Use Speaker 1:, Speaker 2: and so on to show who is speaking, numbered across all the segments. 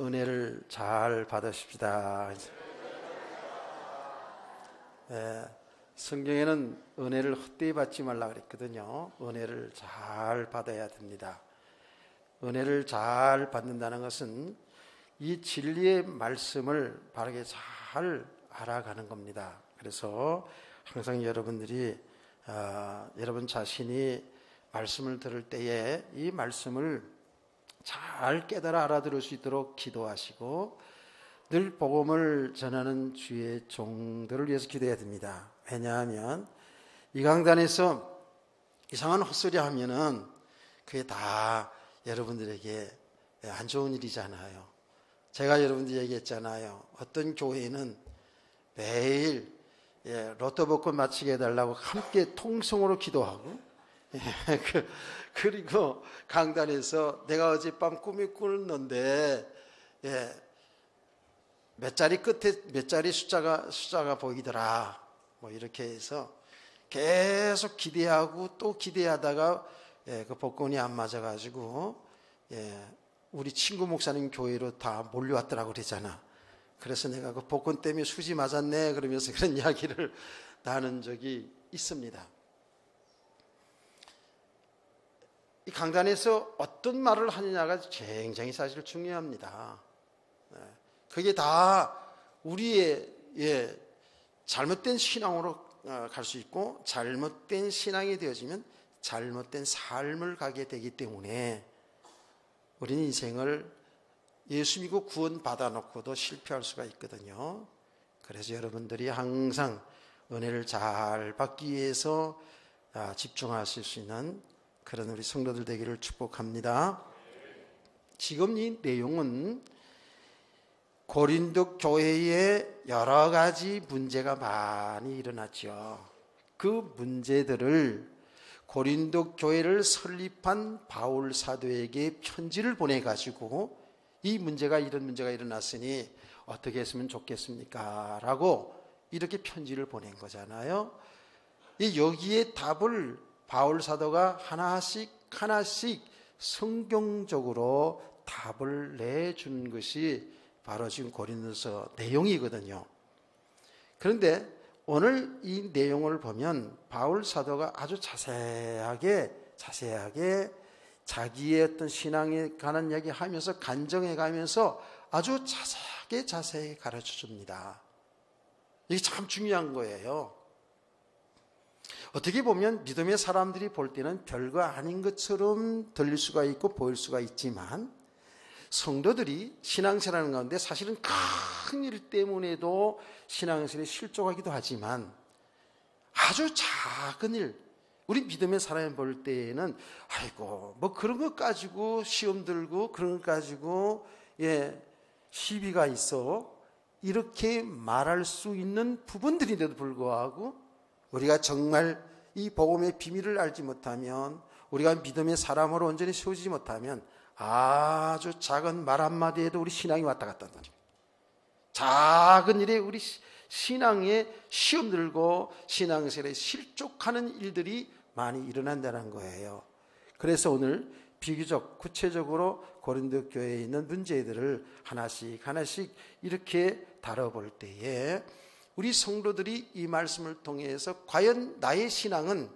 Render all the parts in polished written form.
Speaker 1: 은혜를 잘 받으십시다. 성경에는 은혜를 헛되이 받지 말라 그랬거든요. 은혜를 잘 받아야 됩니다. 은혜를 잘 받는다는 것은 이 진리의 말씀을 바르게 잘 알아가는 겁니다. 그래서 항상 여러분들이 여러분 자신이 말씀을 들을 때에 이 말씀을 잘 깨달아 알아들을 수 있도록 기도하시고 늘 복음을 전하는 주의 종들을 위해서 기도해야 됩니다. 왜냐하면 이 강단에서 이상한 헛소리 하면은 그게 다 여러분들에게 안 좋은 일이잖아요. 제가 여러분들 얘기했잖아요. 어떤 교회는 매일 로또 복권 맞히게 해달라고 함께 통성으로 기도하고 그리고 강단에서 내가 어젯밤 꿈을 꿨는데 몇 자리 끝에 몇 자리 숫자가 보이더라 뭐 이렇게 해서 계속 기대하고 또 기대하다가 그 복권이 안 맞아가지고 우리 친구 목사님 교회로 다 몰려왔더라고 그러잖아. 그래서 내가 그 복권 때문에 수지 맞았네 그러면서 그런 이야기를 나눈 적이 있습니다. 이 강단에서 어떤 말을 하느냐가 굉장히 사실 중요합니다. 그게 다 우리의 잘못된 신앙으로 갈 수 있고 잘못된 신앙이 되어지면 잘못된 삶을 가게 되기 때문에 우리는 인생을 예수 믿고 구원 받아놓고도 실패할 수가 있거든요. 그래서 여러분들이 항상 은혜를 잘 받기 위해서 집중하실 수 있는 그런 우리 성도들 되기를 축복합니다. 지금 이 내용은 고린도 교회에 여러 가지 문제가 많이 일어났죠. 그 문제들을 고린도 교회를 설립한 바울 사도에게 편지를 보내가지고 이 문제가 이런 문제가 일어났으니 어떻게 했으면 좋겠습니까? 라고 이렇게 편지를 보낸 거잖아요. 여기에 답을 바울 사도가 하나씩 성경적으로 답을 내준 것이 바로 지금 고린도서 내용이거든요. 그런데 오늘 이 내용을 보면 바울 사도가 아주 자세하게 자기의 어떤 신앙에 관한 이야기 하면서 간증해 가면서 아주 자세하게 가르쳐 줍니다. 이게 참 중요한 거예요. 어떻게 보면 믿음의 사람들이 볼 때는 별거 아닌 것처럼 들릴 수가 있고 보일 수가 있지만 성도들이 신앙생활하는 가운데 사실은 큰 일 때문에도 신앙생활에 실족하기도 하지만 아주 작은 일, 우리 믿음의 사람이 볼 때에는 아이고 뭐 그런 것 가지고 시험 들고 그런 것 가지고 시비가 있어 이렇게 말할 수 있는 부분들인데도 불구하고 우리가 정말 이 복음의 비밀을 알지 못하면 우리가 믿음의 사람으로 온전히 세워지지 못하면 아주 작은 말 한마디에도 우리 신앙이 왔다 갔다 한다는 거예요. 작은 일에 우리 신앙에 시험 들고 신앙생활에 실족하는 일들이 많이 일어난다는 거예요. 그래서 오늘 비교적 구체적으로 고린도 교회에 있는 문제들을 하나씩 이렇게 다뤄볼 때에 우리 성도들이 이 말씀을 통해서 과연 나의 신앙은,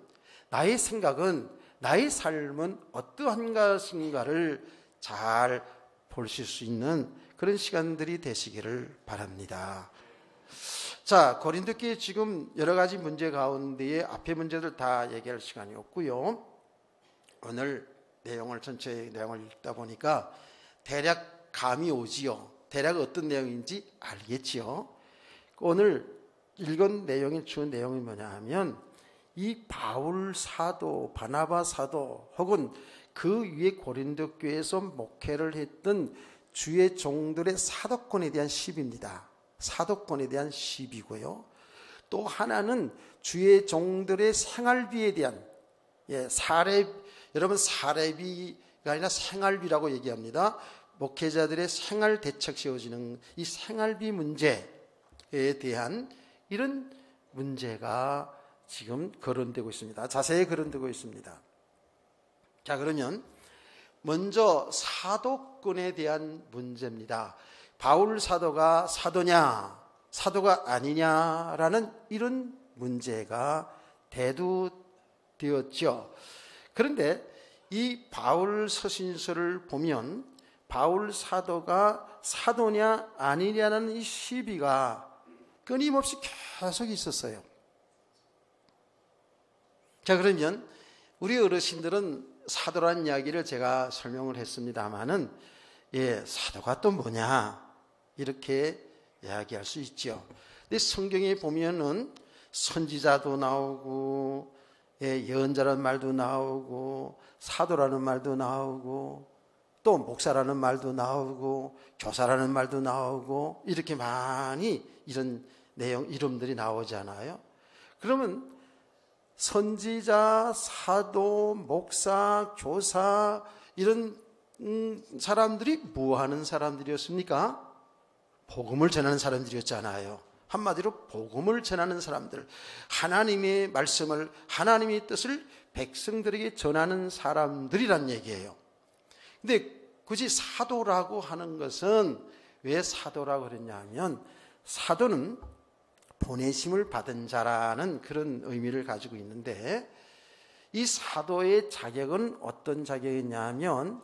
Speaker 1: 나의 생각은, 나의 삶은 어떠한 것인가를 잘 보실 수 있는 그런 시간들이 되시기를 바랍니다. 자, 고린도 교회 지금 여러 가지 문제 가운데에 앞에 문제들 다 얘기할 시간이 없고요. 오늘 내용을 전체 내용을 읽다 보니까 대략 감이 오지요. 대략 어떤 내용인지 알겠지요. 오늘 읽은 내용의 주 내용이 뭐냐 하면 이 바울 사도, 바나바 사도 혹은 그 위에 고린도 교회에서 목회를 했던 주의 종들의 사도권에 대한 시비입니다. 사도권에 대한 시비고요. 또 하나는 주의 종들의 생활비에 대한 여러분 사례비가 아니라 생활비라고 얘기합니다. 목회자들의 생활 대책 세워지는 이 생활비 문제에 대한 이런 문제가 지금 거론되고 있습니다. 자세히 거론되고 있습니다. 자, 그러면 먼저 사도권에 대한 문제입니다. 바울 사도가 사도냐, 사도가 아니냐라는 이런 문제가 대두되었죠. 그런데 이 바울 서신서를 보면 바울 사도가 사도냐 아니냐는 이 시비가 끊임없이 계속 있었어요. 자, 그러면 우리 어르신들은 사도란 이야기를 제가 설명을 했습니다마는, 사도가 또 뭐냐 이렇게 이야기할 수 있죠. 근데 성경에 보면은 선지자도 나오고, 예언자라는 말도 나오고, 사도라는 말도 나오고, 또 목사라는 말도 나오고, 교사라는 말도 나오고, 이렇게 많이 이런 이름들이 나오잖아요. 그러면 선지자, 사도, 목사, 교사 이런 사람들이 뭐 하는 사람들이었습니까? 복음을 전하는 사람들이었잖아요. 한마디로 복음을 전하는 사람들, 하나님의 말씀을, 하나님의 뜻을 백성들에게 전하는 사람들이란 얘기예요. 근데 굳이 사도라고 하는 것은 왜 사도라고 그랬냐면, 사도는 보내심을 받은 자라는 그런 의미를 가지고 있는데, 이 사도의 자격은 어떤 자격이냐면,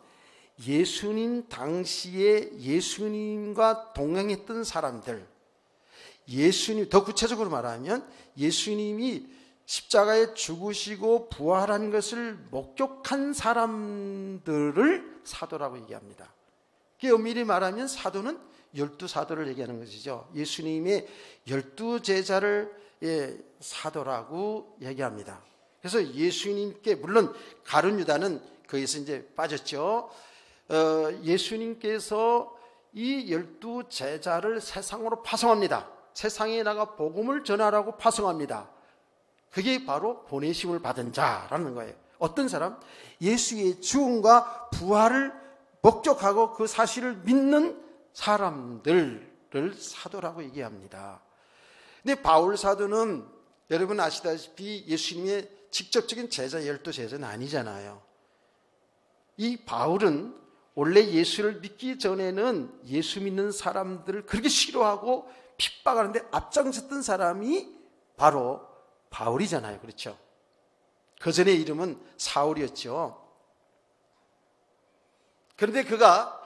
Speaker 1: 예수님 당시에 예수님과 동행했던 사람들, 예수님, 더 구체적으로 말하면 예수님이 십자가에 죽으시고 부활한 것을 목격한 사람들을 사도라고 얘기합니다. 엄밀히 말하면 사도는 12사도를 얘기하는 것이죠. 예수님의 12제자를 사도라고 얘기합니다. 그래서 예수님께, 물론 가룟 유다는 거기서 이제 빠졌죠. 예수님께서 이 12제자를 세상으로 파송합니다. 세상에 나가 복음을 전하라고 파송합니다. 그게 바로 보내심을 받은 자라는 거예요. 어떤 사람? 예수의 죽음과 부활을 목격하고 그 사실을 믿는 사람들을 사도라고 얘기합니다. 근데 바울 사도는 여러분 아시다시피 예수님의 직접적인 제자, 12제자는 아니잖아요. 이 바울은 원래 예수를 믿기 전에는 예수 믿는 사람들을 그렇게 싫어하고 핍박하는데 앞장섰던 사람이 바로 바울이잖아요. 그렇죠? 그 전의 이름은 사울이었죠. 그런데 그가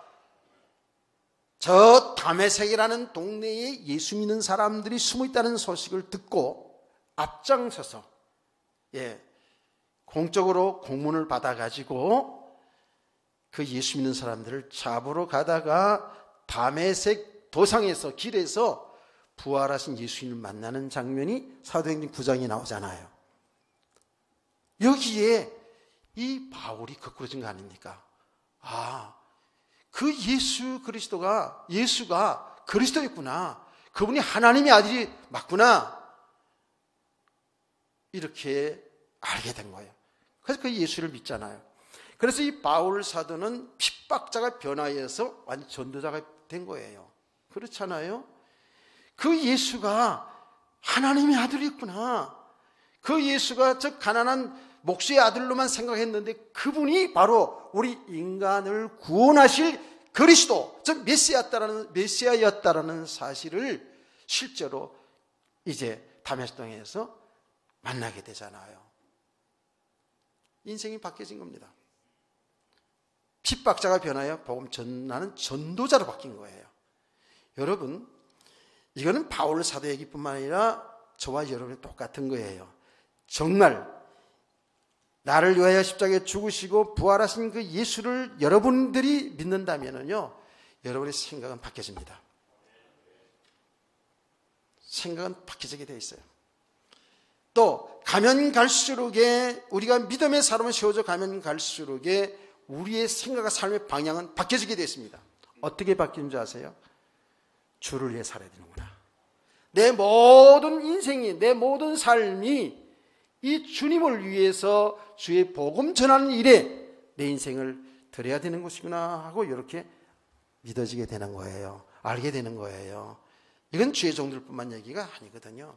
Speaker 1: 저 다메섹이라는 동네에 예수 믿는 사람들이 숨어 있다는 소식을 듣고 앞장서서 공적으로 공문을 받아가지고 그 예수 믿는 사람들을 잡으러 가다가 다메섹 도상에서, 길에서 부활하신 예수님을 만나는 장면이 사도행전 9장에 나오잖아요. 여기에 이 바울이 거꾸로진 거 아닙니까? 그 예수가 그리스도였구나. 그분이 하나님의 아들이 맞구나. 이렇게 알게 된 거예요. 그래서 그 예수를 믿잖아요. 그래서 이 바울 사도는 핍박자가 변화해서 완전 전도자가 된 거예요. 그렇잖아요. 그 예수가 하나님의 아들이었구나. 그 예수가 저 가난한 목수의 아들로만 생각했는데 그분이 바로 우리 인간을 구원하실 그리스도, 즉 메시아였다라는 사실을 실제로 이제 다메섹에서 만나게 되잖아요. 인생이 바뀌어진 겁니다. 핍박자가 변하여 복음 전하는 전도자로 바뀐 거예요. 여러분, 이거는 바울 사도 얘기뿐만 아니라 저와 여러분이 똑같은 거예요. 정말 나를 위하여 십자가에 죽으시고 부활하신 그 예수를 여러분들이 믿는다면요, 여러분의 생각은 바뀌어집니다. 생각은 바뀌게 되어 있어요. 또 가면 갈수록에 우리가 믿음의 사람을 세워져 가면 갈수록에 우리의 생각과 삶의 방향은 바뀌어지게 되어 있습니다. 어떻게 바뀌는 줄 아세요? 주를 위해 살아야 되는구나. 내 모든 인생이, 내 모든 삶이 이 주님을 위해서 주의 복음 전하는 일에 내 인생을 드려야 되는 것이구나 하고 이렇게 믿어지게 되는 거예요. 알게 되는 거예요. 이건 주의 종들뿐만 얘기가 아니거든요.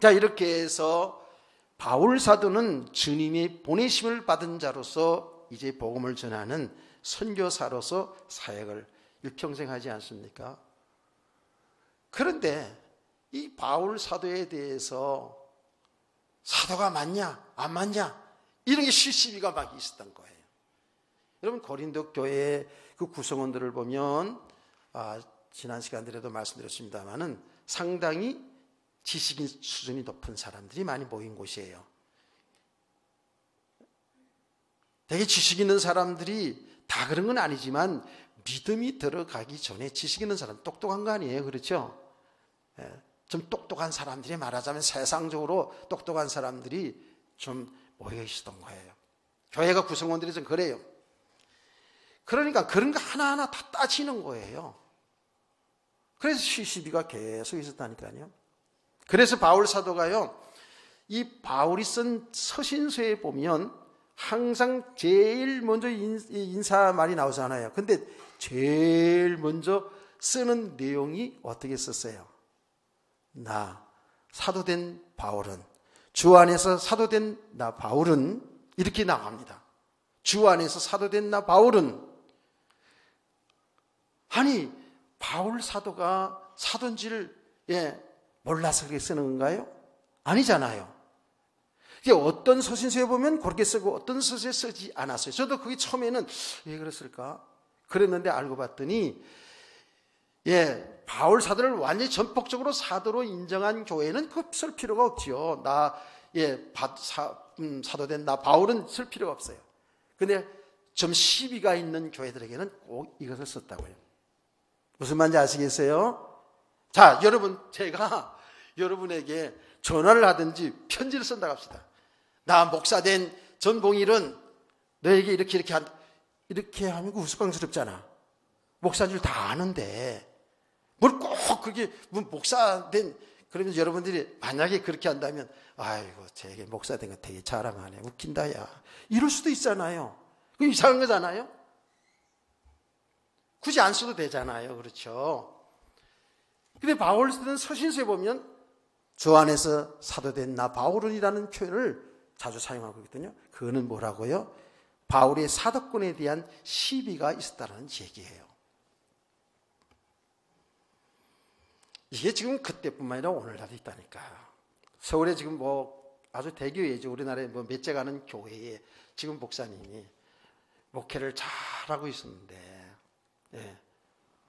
Speaker 1: 자, 이렇게 해서 바울 사도는 주님의 보내심을 받은 자로서 이제 복음을 전하는 선교사로서 사역을 일평생 하지 않습니까? 그런데 이 바울 사도에 대해서 사도가 맞냐 안 맞냐 이런 게 시시비가 막 있었던 거예요. 여러분 고린도 교회의 그 구성원들을 보면 지난 시간들에도 말씀드렸습니다마는 상당히 지식인 수준이 높은 사람들이 많이 모인 곳이에요. 되게 지식 있는 사람들이 다 그런 건 아니지만 믿음이 들어가기 전에 지식 있는 사람 똑똑한 거 아니에요, 그렇죠? 좀 똑똑한 사람들이 말하자면 세상적으로 똑똑한 사람들이 좀 모여 있었던 거예요. 교회가 구성원들이 좀 그래요. 그러니까 그런 거 하나하나 다 따지는 거예요. 그래서 시시비가 계속 있었다니까요. 그래서 바울 사도가요, 이 바울이 쓴 서신서에 보면 항상 제일 먼저 인사 말이 나오잖아요. 근데 제일 먼저 쓰는 내용이 어떻게 썼어요? 나 사도된 바울은, 주 안에서 사도된 나 바울은, 이렇게 나갑니다. 주 안에서 사도된 나 바울은. 아니 바울 사도가 사도인지를 몰라서 그렇게 쓰는 건가요? 아니잖아요. 어떤 서신서에 보면 그렇게 쓰고 어떤 서신서에 쓰지 않았어요. 저도 그게 처음에는 왜 그랬을까? 그랬는데 알고 봤더니 바울 사도를 완전히 전폭적으로 사도로 인정한 교회는 그 쓸 필요가 없지요. 사도된 나 바울은 쓸 필요가 없어요. 근데 좀 시비가 있는 교회들에게는 꼭 이것을 썼다고요. 무슨 말인지 아시겠어요? 자, 여러분, 제가 여러분에게 전화를 하든지 편지를 쓴다고 합시다. 나 목사된 전봉일은 너에게 이렇게 하면 우스꽝스럽잖아. 목사인 줄 다 아는데 뭘 꼭 그렇게 목사된, 그러면 여러분들이 만약에 그렇게 한다면 아이고 쟤게 목사된 거 되게 자랑하네, 웃긴다 야, 이럴 수도 있잖아요. 그 이상한 거잖아요. 굳이 안 써도 되잖아요. 그렇죠? 근데 바울 쓰는 서신서에 보면 주 안에서 사도된 나 바울은이라는 표현을 자주 사용하고 있거든요. 그거는 뭐라고요? 바울의 사도권에 대한 시비가 있었다는 얘기예요. 이게 지금 그때뿐만 아니라 오늘날도 있다니까. 서울에 지금 아주 대교회죠. 우리나라에 몇째 가는 교회에 지금 목사님이 목회를 잘하고 있었는데,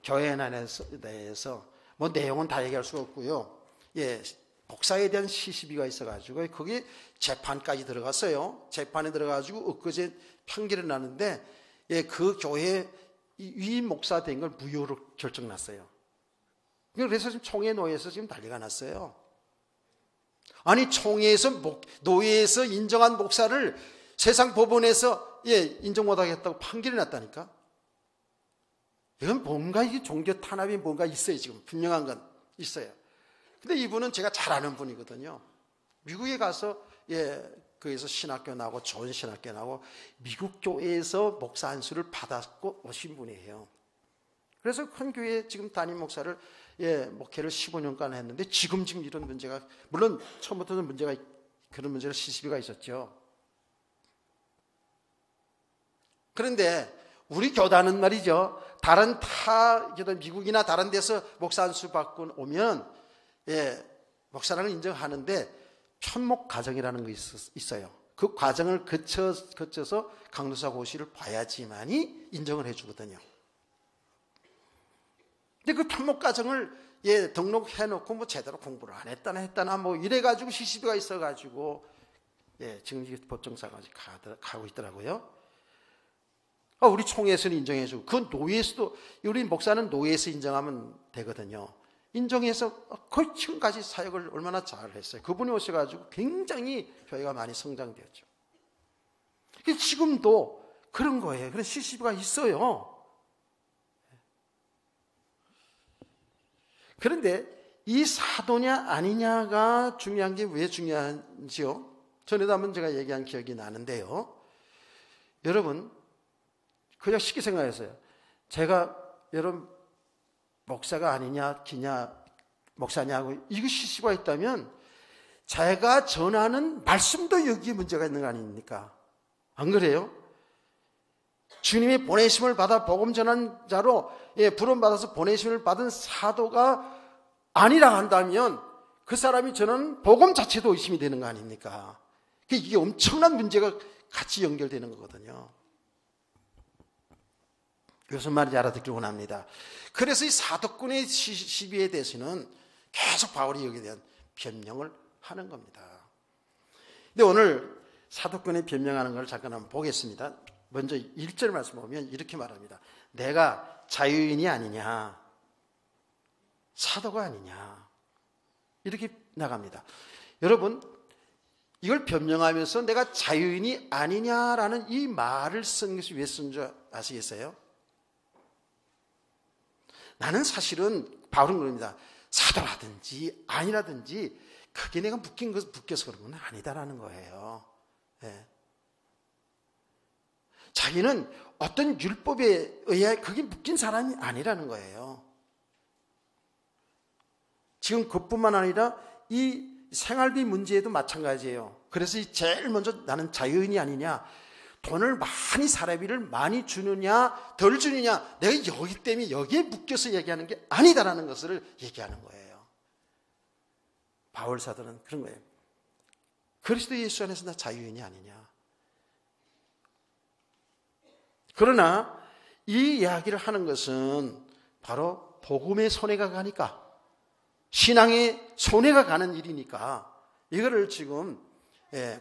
Speaker 1: 교회 내에서 내용은 다 얘기할 수가 없고요. 목사에 대한 시시비가 있어가지고 거기 재판까지 들어갔어요. 재판에 들어가지고 엊그제 판결이 나는데 그 교회 위 목사 된 걸 무효로 결정났어요. 그래서 지금 총회 노예에서 지금 난리가 났어요. 아니 총회에서 노예에서 인정한 목사를 세상 법원에서 인정 못하겠다고 판결이 났다니까. 이건 뭔가 이게 종교 탄압이 뭔가 있어요. 지금 분명한 건 있어요. 근데 이분은 제가 잘 아는 분이거든요. 미국에 가서 거기서 신학교 나오고 좋은 신학교 나오고 미국 교회에서 목사 안수를 받았고 오신 분이에요. 그래서 큰 교회 지금 담임 목사를 목회를 15년간 했는데 지금 이런 문제가, 물론 처음부터는 그런 문제가 시시비가 있었죠. 그런데 우리 교단은 말이죠, 다른 미국이나 다른 데서 목사 안수 받고 오면 목사랑을 인정하는데 편목 과정이라는 게 있어요. 그 과정을 거쳐서 강도사 고시를 봐야지만이 인정을 해주거든요. 근데 그 편목 과정을 등록해놓고 제대로 공부를 안 했다나 이래가지고 시시비가 있어가지고 지금 이게 법정사까지 가고 있더라고요. 우리 총회에서는 인정해주고, 그 노예에서도, 우리 목사는 노예에서 인정하면 되거든요. 인정해서 거의 지금까지 사역을 얼마나 잘했어요. 그분이 오셔가지고 굉장히 교회가 많이 성장되었죠. 지금도 그런 거예요. 그런 시시비가 있어요. 그런데 이 사도냐 아니냐가 중요한 게 왜 중요한지요? 전에도 한번 제가 얘기한 기억이 나는데요. 여러분, 그냥 쉽게 생각했어요. 제가 여러분 목사가 아니냐, 기냐, 목사냐고 이거 시시가 있다면 제가 전하는 말씀도 여기에 문제가 있는 거 아닙니까? 안 그래요? 주님의 보내심을 받아 복음 전한 자로 부름받아서 보내심을 받은 사도가 아니라 한다면 그 사람이 전하는 복음 자체도 의심이 되는 거 아닙니까? 이게 엄청난 문제가 같이 연결되는 거거든요. 무슨 말인지 알아듣기를 원합니다. 그래서 이 사도권의 시비에 대해서는 계속 바울이 여기에 대한 변명을 하는 겁니다. 근데 오늘 사도권에 변명하는 걸 잠깐 한번 보겠습니다. 먼저 1절 말씀 보면 이렇게 말합니다. 내가 자유인이 아니냐, 사도가 아니냐, 이렇게 나갑니다. 여러분, 이걸 변명하면서 내가 자유인이 아니냐라는 이 말을 쓴 것이 왜 쓴 줄 아시겠어요? 나는 사실은 바울은 그럽니다. 사도라든지 아니라든지 그게 내가 묶여서 그런 건 아니다라는 거예요. 네. 자기는 어떤 율법에 의해 그게 묶인 사람이 아니라는 거예요. 지금 그뿐만 아니라 이 생활비 문제에도 마찬가지예요. 그래서 제일 먼저 나는 자유인이 아니냐, 돈을 많이 사례비를 많이 주느냐 덜 주느냐, 내가 여기 때문에 여기에 묶여서 얘기하는 게 아니다라는 것을 얘기하는 거예요. 바울 사도는 그런 거예요. 그리스도 예수 안에서 나 자유인이 아니냐. 그러나 이 이야기를 하는 것은 바로 복음의 손해가 가니까, 신앙의 손해가 가는 일이니까 이거를 지금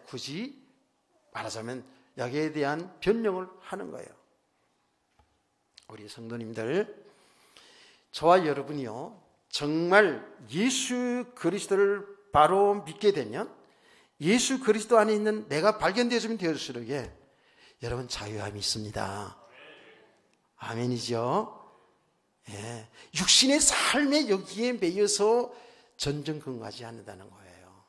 Speaker 1: 굳이 말하자면 여기에 대한 변명을 하는 거예요. 우리 성도님들, 저와 여러분이요, 정말 예수 그리스도를 바로 믿게 되면 예수 그리스도 안에 있는 내가 발견되어지면 되어질수록 여러분 자유함이 있습니다. 아멘이죠? 예, 육신의 삶에 여기에 매여서 전전긍긍하지 않는다는 거예요.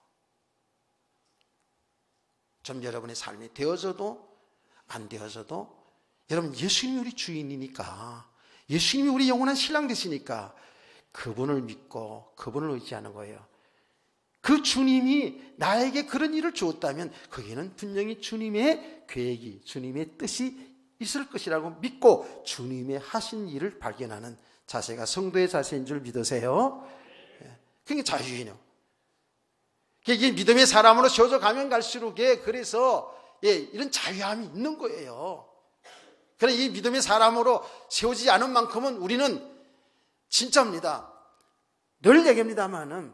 Speaker 1: 좀 여러분의 삶이 되어져도 안 되어져도 여러분 예수님이 우리 주인이니까, 예수님이 우리 영원한 신랑 되시니까 그분을 믿고 그분을 의지하는 거예요. 그 주님이 나에게 그런 일을 주었다면 거기는 분명히 주님의 계획이, 주님의 뜻이 있을 것이라고 믿고 주님의 하신 일을 발견하는 자세가 성도의 자세인 줄 믿으세요. 그게 자유인이요. 이게 믿음의 사람으로 세워져 가면 갈수록 그래서 이런 자유함이 있는 거예요. 그러나 이 믿음의 사람으로 세워지지 않은 만큼은 우리는 진짜입니다. 늘 얘기합니다만은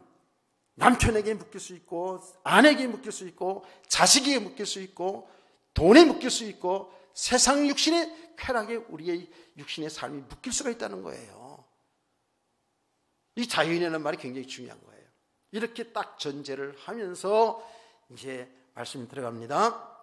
Speaker 1: 남편에게 묶일 수 있고, 아내에게 묶일 수 있고, 자식에게 묶일 수 있고, 돈에 묶일 수 있고, 세상 육신의 쾌락에 우리의 육신의 삶이 묶일 수가 있다는 거예요. 이 자유인이라는 말이 굉장히 중요한 거예요. 이렇게 딱 전제를 하면서 이제 말씀이 들어갑니다.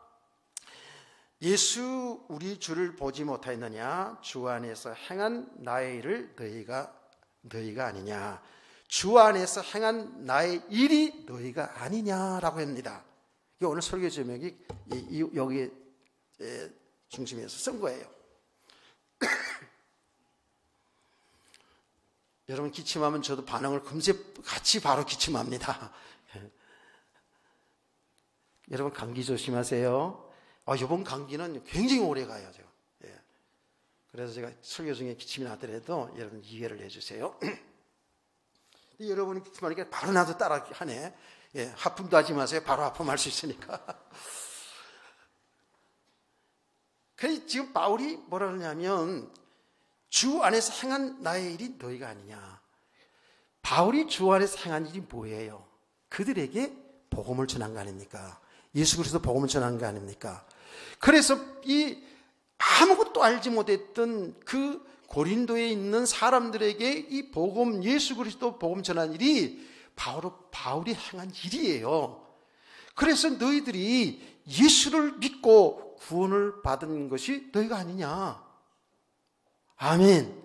Speaker 1: 예수 우리 주를 보지 못하였느냐? 주 안에서 행한 나의 일을 너희가 아니냐? 주 안에서 행한 나의 일이 너희가 아니냐라고 합니다. 이게 오늘 설교 제목이 여기 중심에서 쓴 거예요. 여러분 기침하면 저도 반응을 금세 같이 바로 기침합니다. 여러분 감기 조심하세요. 이번 감기는 굉장히 오래 가요. 제가. 그래서 제가 설교 중에 기침이 나더라도 여러분 이해를 해주세요. 여러분이 기침하니까 바로 나도 따라 하네. 하품도 하지 마세요. 바로 하품할 수 있으니까. 그래서 지금 바울이 뭐라 그러냐면 주 안에서 행한 나의 일이 너희가 아니냐. 바울이 주 안에서 행한 일이 뭐예요? 그들에게 복음을 전한 거 아닙니까? 예수 그리스도 복음을 전한 거 아닙니까? 그래서 이 아무것도 알지 못했던 그 고린도에 있는 사람들에게 이 복음, 예수 그리스도 복음 전한 일이 바로 바울이 행한 일이에요. 그래서 너희들이 예수를 믿고 구원을 받은 것이 너희가 아니냐. 아멘.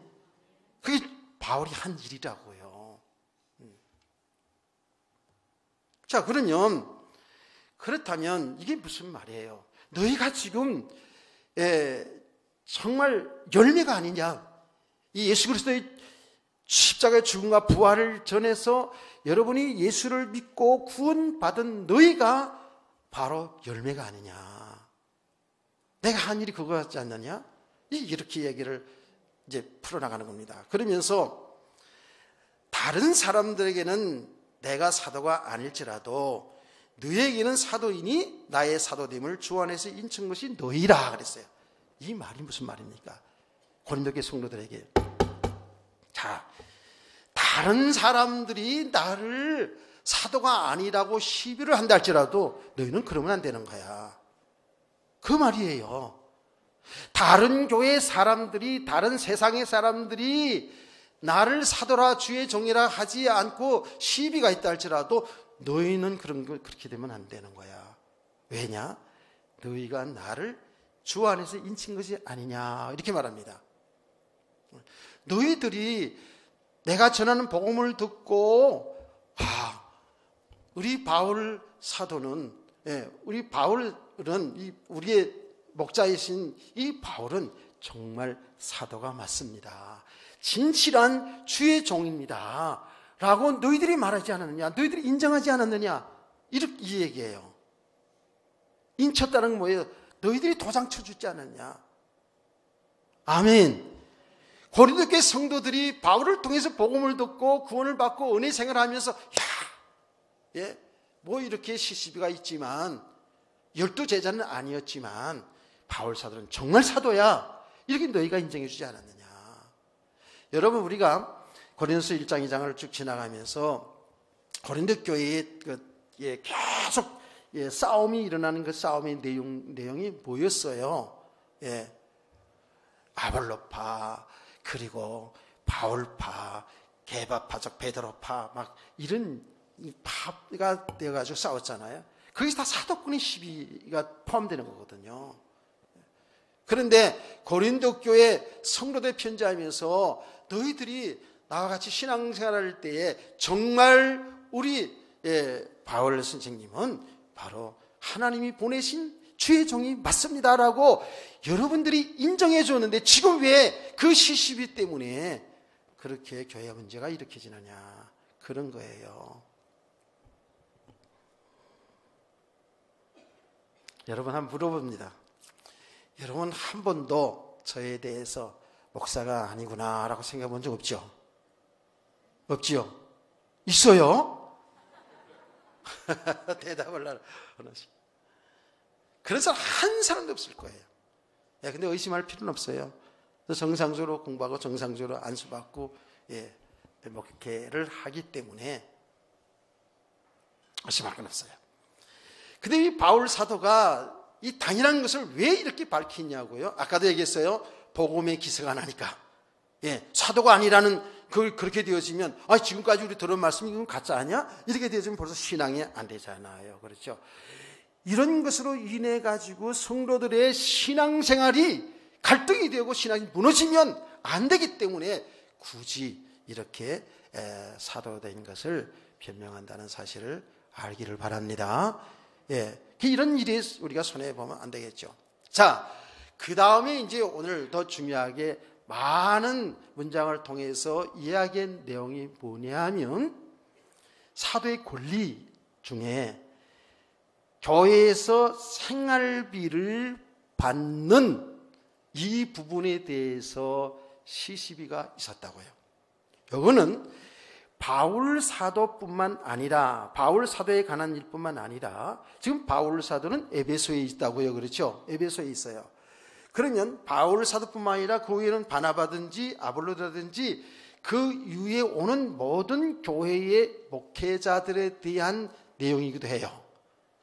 Speaker 1: 그게 바울이 한 일이라고요. 자, 그렇다면 이게 무슨 말이에요? 너희가 지금 정말 열매가 아니냐? 이 예수 그리스도의 십자가의 죽음과 부활을 전해서 여러분이 예수를 믿고 구원받은 너희가 바로 열매가 아니냐. 내가 한 일이 그거 같지 않느냐? 이렇게 얘기를 이제 풀어나가는 겁니다. 그러면서 다른 사람들에게는 내가 사도가 아닐지라도 너희에게는 사도이니 나의 사도됨을 주 안에서 인친 것이 너희라 그랬어요. 이 말이 무슨 말입니까? 고린도교회 성도들에게. 자, 다른 사람들이 나를 사도가 아니라고 시비를 한다 할지라도 너희는 그러면 안 되는 거야. 그 말이에요. 다른 교회 사람들이, 다른 세상의 사람들이 나를 사도라 주의 종이라 하지 않고 시비가 있다 할지라도 너희는 그렇게 되면 안 되는 거야. 왜냐? 너희가 나를 주 안에서 인친 것이 아니냐 이렇게 말합니다. 너희들이 내가 전하는 복음을 듣고 우리 바울 사도는 우리 바울은 우리의 목자이신 이 바울은 정말 사도가 맞습니다. 진실한 주의 종입니다. 라고 너희들이 말하지 않았느냐? 너희들이 인정하지 않았느냐? 이렇게 이 얘기예요. 인쳤다는 건 뭐예요? 너희들이 도장 쳐주지 않았냐? 아멘. 고린도교회 성도들이 바울을 통해서 복음을 듣고 구원을 받고 은혜 생활하면서 뭐 이렇게 시시비가 있지만 12제자는 아니었지만 바울 사도는 정말 사도야. 이렇게 너희가 인정해 주지 않았느냐. 여러분 우리가 고린도서 1장 2장을 쭉 지나가면서 고린도 교회에 계속 싸움이 일어나는 그 싸움의 내용이 뭐였어요? 아볼로파 그리고 바울파, 게바파적 베드로파 막 이런 파가 되어가지고 싸웠잖아요. 거기서 다 사도꾼의 시비가 포함되는 거거든요. 그런데 고린도 교회 성도들 편지하면서 너희들이 나와 같이 신앙생활할 때에 정말 우리 바울 선생님은 바로 하나님이 보내신 주의 종이 맞습니다라고 여러분들이 인정해 줬는데 지금 왜 그 시시비 때문에 그렇게 교회 문제가 일으켜지느냐 그런 거예요. 여러분 한번 물어봅니다. 여러분 한 번도 저에 대해서 목사가 아니구나 라고 생각해 본 적 없죠? 없지요? 있어요? 대답을 하나씩. 그런 사람 한 사람도 없을 거예요. 근데 의심할 필요는 없어요. 정상적으로 공부하고 정상적으로 안수받고 목회를 하기 때문에 의심할 건 없어요. 근데 이 바울 사도가 이 당연한 것을 왜 이렇게 밝히냐고요? 아까도 얘기했어요. 복음의 기세가 나니까. 사도가 아니라는 그렇게 되어지면 지금까지 우리 들은 말씀이 이건 가짜 아니야? 이렇게 되어지면 벌써 신앙이 안 되잖아요. 그렇죠? 이런 것으로 인해 가지고 성도들의 신앙생활이 갈등이 되고 신앙이 무너지면 안 되기 때문에 굳이 이렇게 사도된 것을 변명한다는 사실을 알기를 바랍니다. 이런 일이 우리가 손해보면 안 되겠죠. 자, 그 다음에 이제 오늘 더 중요하게 많은 문장을 통해서 이야기한 내용이 뭐냐 하면 사도의 권리 중에 교회에서 생활비를 받는 이 부분에 대해서 시시비가 있었다고요. 이거는 바울 사도뿐만 아니라 바울 사도에 관한 일뿐만 아니라 지금 바울 사도는 에베소에 있다고요. 그렇죠? 에베소에 있어요. 그러면 바울 사도뿐만 아니라 그 위에는 바나바든지 아볼로라든지 그 위에 오는 모든 교회의 목회자들에 대한 내용이기도 해요.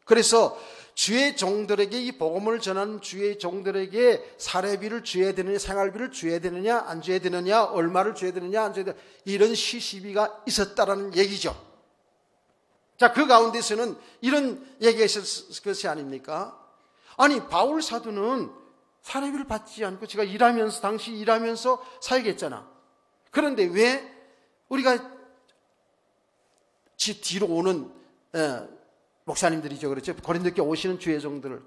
Speaker 1: 그래서 주의 종들에게 이 복음을 전하는 주의 종들에게 사례비를 줘야 되느냐, 생활비를 줘야 되느냐, 안 줘야 되느냐, 얼마를 줘야 되느냐, 안 줘야 되느냐, 이런 시시비가 있었다라는 얘기죠. 자, 그 가운데서는 이런 얘기가 있었을 것이 아닙니까? 아니, 바울 사도는 사례비를 받지 않고 제가 당시 일하면서 사역했잖아. 그런데 왜 우리가 뒤로 오는 목사님들이죠. 그렇죠. 고린도교회 오시는 주의 종들을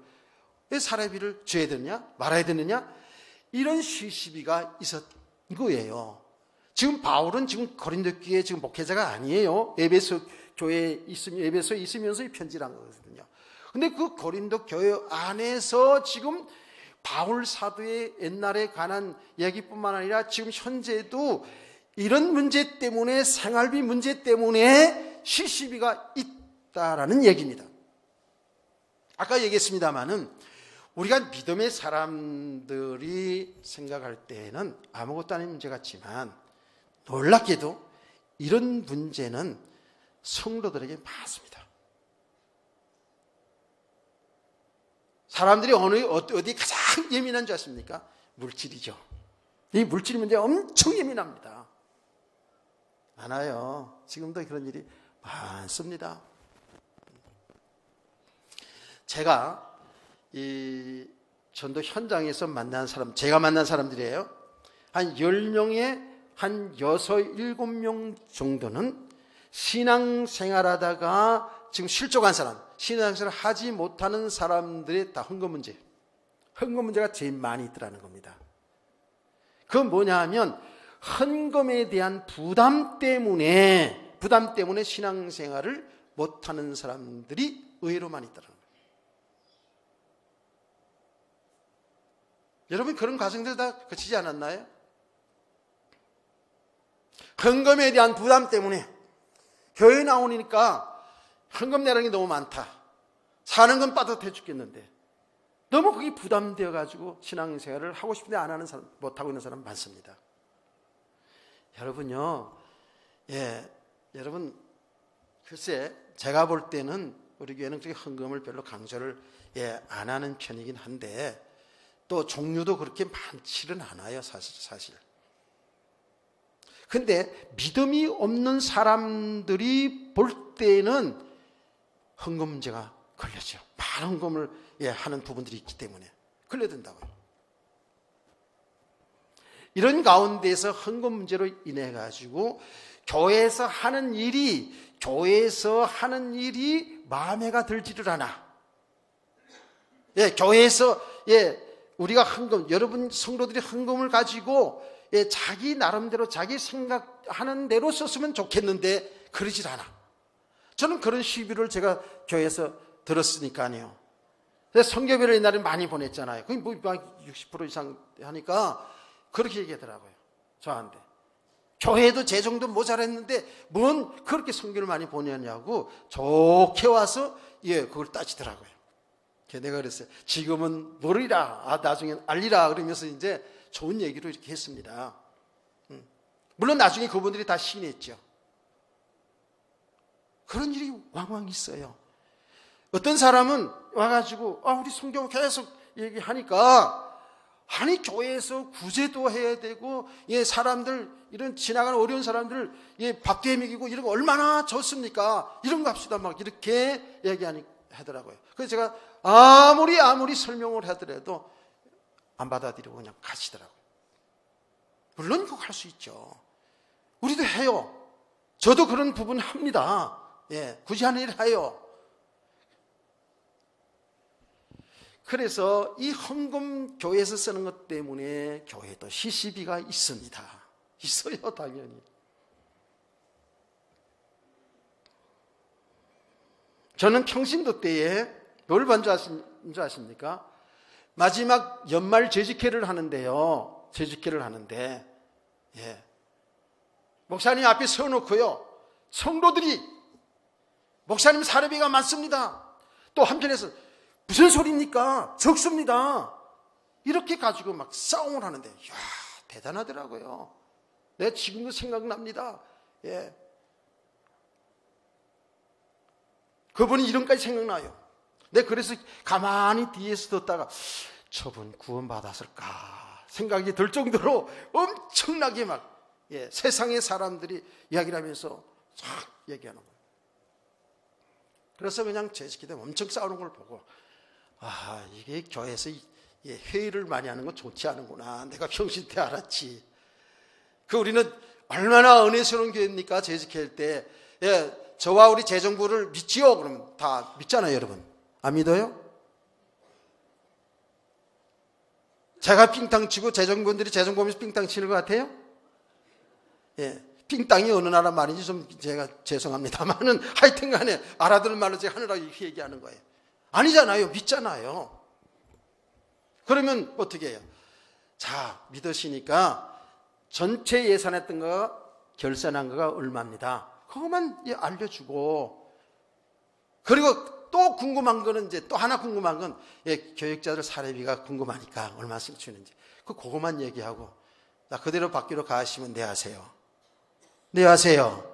Speaker 1: 왜 사례비를 줘야 되느냐? 말아야 되느냐? 이런 시시비가 있었던 거예요. 지금 바울은 지금 고린도 교회 지금 목회자가 아니에요. 에베소 교회에 있으면, 에베소에 있으면서 이 편지를 한 거거든요. 근데 그 고린도 교회 안에서 지금 바울 사도의 옛날에 관한 이야기뿐만 아니라 지금 현재도 이런 문제 때문에, 생활비 문제 때문에 시시비가 있다라는 얘기입니다. 아까 얘기했습니다마는 우리가 믿음의 사람들이 생각할 때에는 아무것도 아닌 문제 같지만 놀랍게도 이런 문제는 성도들에게 많습니다. 사람들이 어디 가장 예민한 줄 아십니까? 물질이죠. 이 물질 문제 엄청 예민합니다. 많아요. 지금도 그런 일이 많습니다. 제가 이 전도 현장에서 만난 사람, 제가 만난 사람들이에요. 한 10명에 한 6, 7명 정도는 신앙생활하다가 지금 실족한 사람, 신앙생활을 하지 못하는 사람들의 다 헌금 문제, 헌금 문제가 제일 많이 있더라는 겁니다. 그건 뭐냐 하면 헌금에 대한 부담 때문에 신앙생활을 못하는 사람들이 의외로 많이 있더라는 거예요. 여러분 그런 과정들 다 거치지 않았나요? 헌금에 대한 부담 때문에 교회 나오니까 헌금 내라는 게 너무 많다. 사는 건 빠듯해 죽겠는데 너무 그게 부담되어 가지고 신앙생활을 하고 싶은데 안 하는 사람, 못하고 있는 사람 많습니다. 여러분요, 여러분 글쎄 제가 볼 때는 우리 교회는 그렇게 헌금을 별로 강조를 안 하는 편이긴 한데 또 종류도 그렇게 많지는 않아요, 사실. 근데 믿음이 없는 사람들이 볼 때는 헌금 문제가 걸려져요. 많은 헌금을 하는 부분들이 있기 때문에 걸려든다고요. 이런 가운데서 헌금 문제로 인해 가지고 교회에서 하는 일이 마음에가 들지를 않아. 교회에서 우리가 헌금, 여러분 성도들이 헌금을 가지고 자기 나름대로 자기 생각하는 대로 썼으면 좋겠는데 그러질 않아. 저는 그런 시비를 제가 교회에서 들었으니까요. 성교비를 옛날에 많이 보냈잖아요. 그게 뭐 60% 이상 하니까 그렇게 얘기하더라고요. 저한테. 교회도 제 정도 모자랐는데 뭔 그렇게 성교를 많이 보냈냐고 좋게 와서 그걸 따지더라고요. 내가 그랬어요. 지금은 모르리라. 나중엔 알리라. 그러면서 이제 좋은 얘기로 이렇게 했습니다. 물론 나중에 그분들이 다 시인했죠. 그런 일이 왕왕 있어요. 어떤 사람은 와가지고 우리 성경 계속 얘기하니까 아니 교회에서 구제도 해야 되고 사람들 이런 지나가는 어려운 사람들 밥도 해먹이고 이런 거 얼마나 좋습니까? 이런 거 합시다 막 이렇게 하더라고요. 그래서 제가 아무리 설명을 하더라도 안 받아들이고 그냥 가시더라고요. 물론 그거 할 수 있죠. 우리도 해요. 저도 그런 부분 합니다. 굳이 하는 일 해요. 그래서 이 헌금 교회에서 쓰는 것 때문에 교회도 시시비가 있습니다. 있어요, 당연히. 저는 평신도 때에 뭘 본 줄 아십니까? 마지막 연말 제지회를 하는데요. 제지회를 하는데, 목사님 앞에 서놓고요. 성도들이, 목사님 사례비가 많습니다. 또 한편에서, 무슨 소리입니까? 적습니다. 이렇게 가지고 막 싸움을 하는데, 이야, 대단하더라고요. 내 지금도 생각납니다. 그분이 이름까지 생각나요. 그래서 가만히 뒤에서 듣다가 저분 구원받았을까 생각이 들 정도로 엄청나게 막 세상의 사람들이 이야기를 하면서 쫙 얘기하는 거예요. 그래서 그냥 제지키되 엄청 싸우는 걸 보고 이게 교회에서 회의를 많이 하는 건 좋지 않은구나. 내가 평신 때 알았지. 우리는 얼마나 은혜스러운 교회입니까? 제지킬 때 저와 우리 재정부를 믿지요? 그러면 다 믿잖아요, 여러분. 안 믿어요? 제가 삥땅 치고 재정부분들이 재정부 보면서 삥땅 치는 것 같아요? 예. 빙 땅이 어느 나라 말인지 좀 제가 죄송합니다만은 하여튼 간에 알아들을 말로 제가 하느라고 이렇게 얘기하는 거예요. 아니잖아요. 믿잖아요. 그러면 어떻게 해요? 자, 믿으시니까 전체 예산했던 거 결산한 거가 얼마입니다. 그것만 알려주고, 그리고 또 궁금한 거는 이제 또 하나 궁금한 건 교육자들 사례비가 궁금하니까 얼마씩 주는지 그거만 얘기하고, 나 그대로 밖으로 가시면 네 하세요. 네 하세요.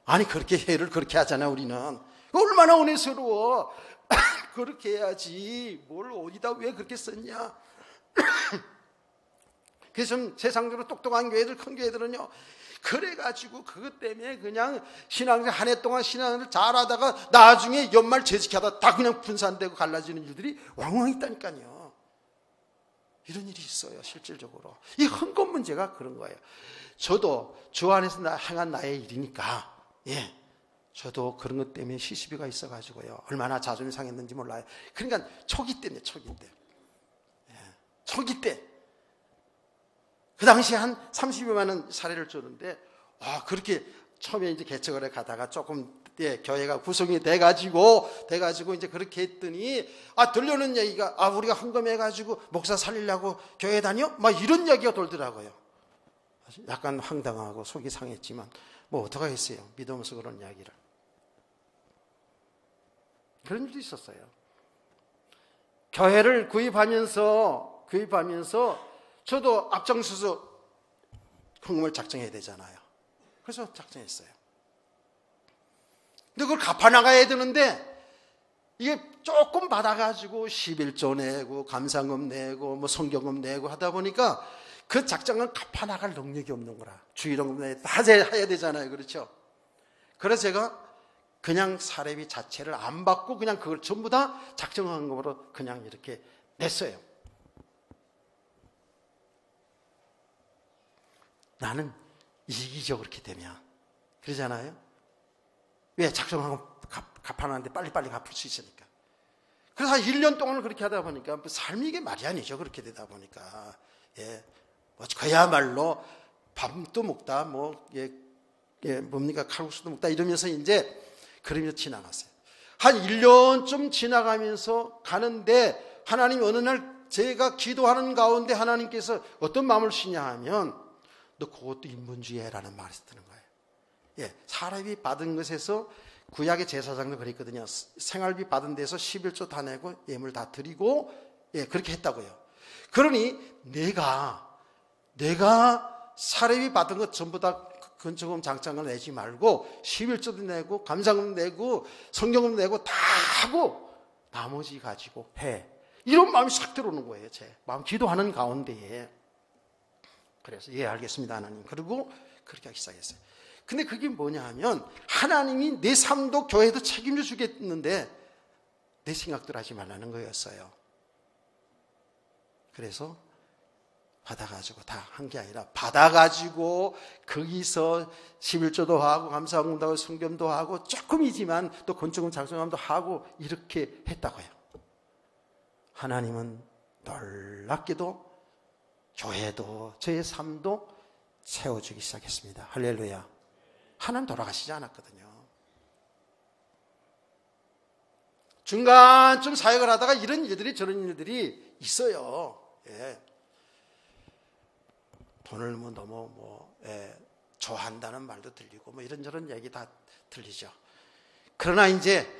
Speaker 1: 아니 그렇게 해를 그렇게 하잖아 우리는. 얼마나 은혜스러워. 그렇게 해야지. 뭘 어디다 왜 그렇게 썼냐. 그래서 좀 세상적으로 똑똑한 교회들, 큰 교회들은요, 그래가지고 그것 때문에 그냥 신앙생활 한 해 동안 신앙을 잘하다가 나중에 연말 재직하다 다 그냥 분산되고 갈라지는 일들이 왕왕 있다니까요. 이런 일이 있어요. 실질적으로 이 헌금 문제가 그런 거예요. 저도 주 안에서 행한 나의 일이니까, 예, 저도 그런 것 때문에 시시비가 있어가지고요, 얼마나 자존심 상했는지 몰라요. 그러니까 초기 때문에, 초기 때, 예, 초기 때 그 당시에 한 30여만 원 사례를 줬는데, 그렇게 처음에 이제 개척을 가다가 조금, 예, 교회가 구성이 돼가지고 이제 그렇게 했더니, 들려오는 얘기가, 우리가 헌금해가지고 목사 살리려고 교회 다녀? 막 이런 얘기가 돌더라고요. 약간 황당하고 속이 상했지만, 뭐 어떡하겠어요. 믿으면서 그런 이야기를. 그런 일도 있었어요. 교회를 구입하면서 저도 앞장서서 헌금을 작정해야 되잖아요. 그래서 작정했어요. 근데 그걸 갚아나가야 되는데, 이게 조금 받아가지고 11조 내고 감상금 내고 뭐 성경금 내고 하다 보니까 그 작정을 갚아나갈 능력이 없는 거라. 주일원금 내야 다 해야 되잖아요. 그렇죠? 그래서 제가 그냥 사례비 자체를 안 받고 그냥 그걸 전부 다 작정헌금으로 그냥 이렇게 냈어요. 나는 이기죠, 그렇게 되면. 그러잖아요? 왜? 작정하고 갚아놨는데 빨리빨리 갚을 수 있으니까. 그래서 한 1년 동안 그렇게 하다 보니까, 삶이 이게 말이 아니죠, 그렇게 되다 보니까. 예. 그야말로 밥도 먹다, 뭡니까, 칼국수도 먹다 이러면서 이제, 그러면서 지나갔어요. 한 1년쯤 지나가면서 가는데, 하나님이 어느 날 제가 기도하는 가운데 하나님께서 어떤 마음을 주시냐 하면, 너 그것도 인본주의라는 말이 드는 거예요. 예, 사람이 받은 것에서 구약의 제사장도 그랬거든요. 생활비 받은 데서 11조 다 내고 예물 다 드리고, 예, 그렇게 했다고요. 그러니 내가 사례비 받은 것 전부 다 건축금 장창을 내지 말고 11조도 내고 감사금 내고 성경금 내고 다 하고 나머지 가지고 해. 이런 마음이 싹 들어오는 거예요. 제 마음 기도하는 가운데에. 그래서 예, 알겠습니다, 하나님. 그리고 그렇게 하기 시작했어요. 근데 그게 뭐냐 하면, 하나님이 내 삶도 교회도 책임져 주겠는데 내 생각들 하지 말라는 거였어요. 그래서 받아가지고 다 한 게 아니라, 받아가지고 거기서 11조도 하고 감사금도 하고 성금도 하고 조금이지만 또 건축금 장성함도 하고 이렇게 했다고요. 하나님은 놀랍게도 교회도 저의 삶도 채워주기 시작했습니다. 할렐루야. 하나님 돌아가시지 않았거든요. 중간쯤 사역을 하다가 이런 일들이 저런 일들이 있어요. 예. 돈을 너무 좋아한다는 말도 들리고 이런저런 얘기 다 들리죠. 그러나 이제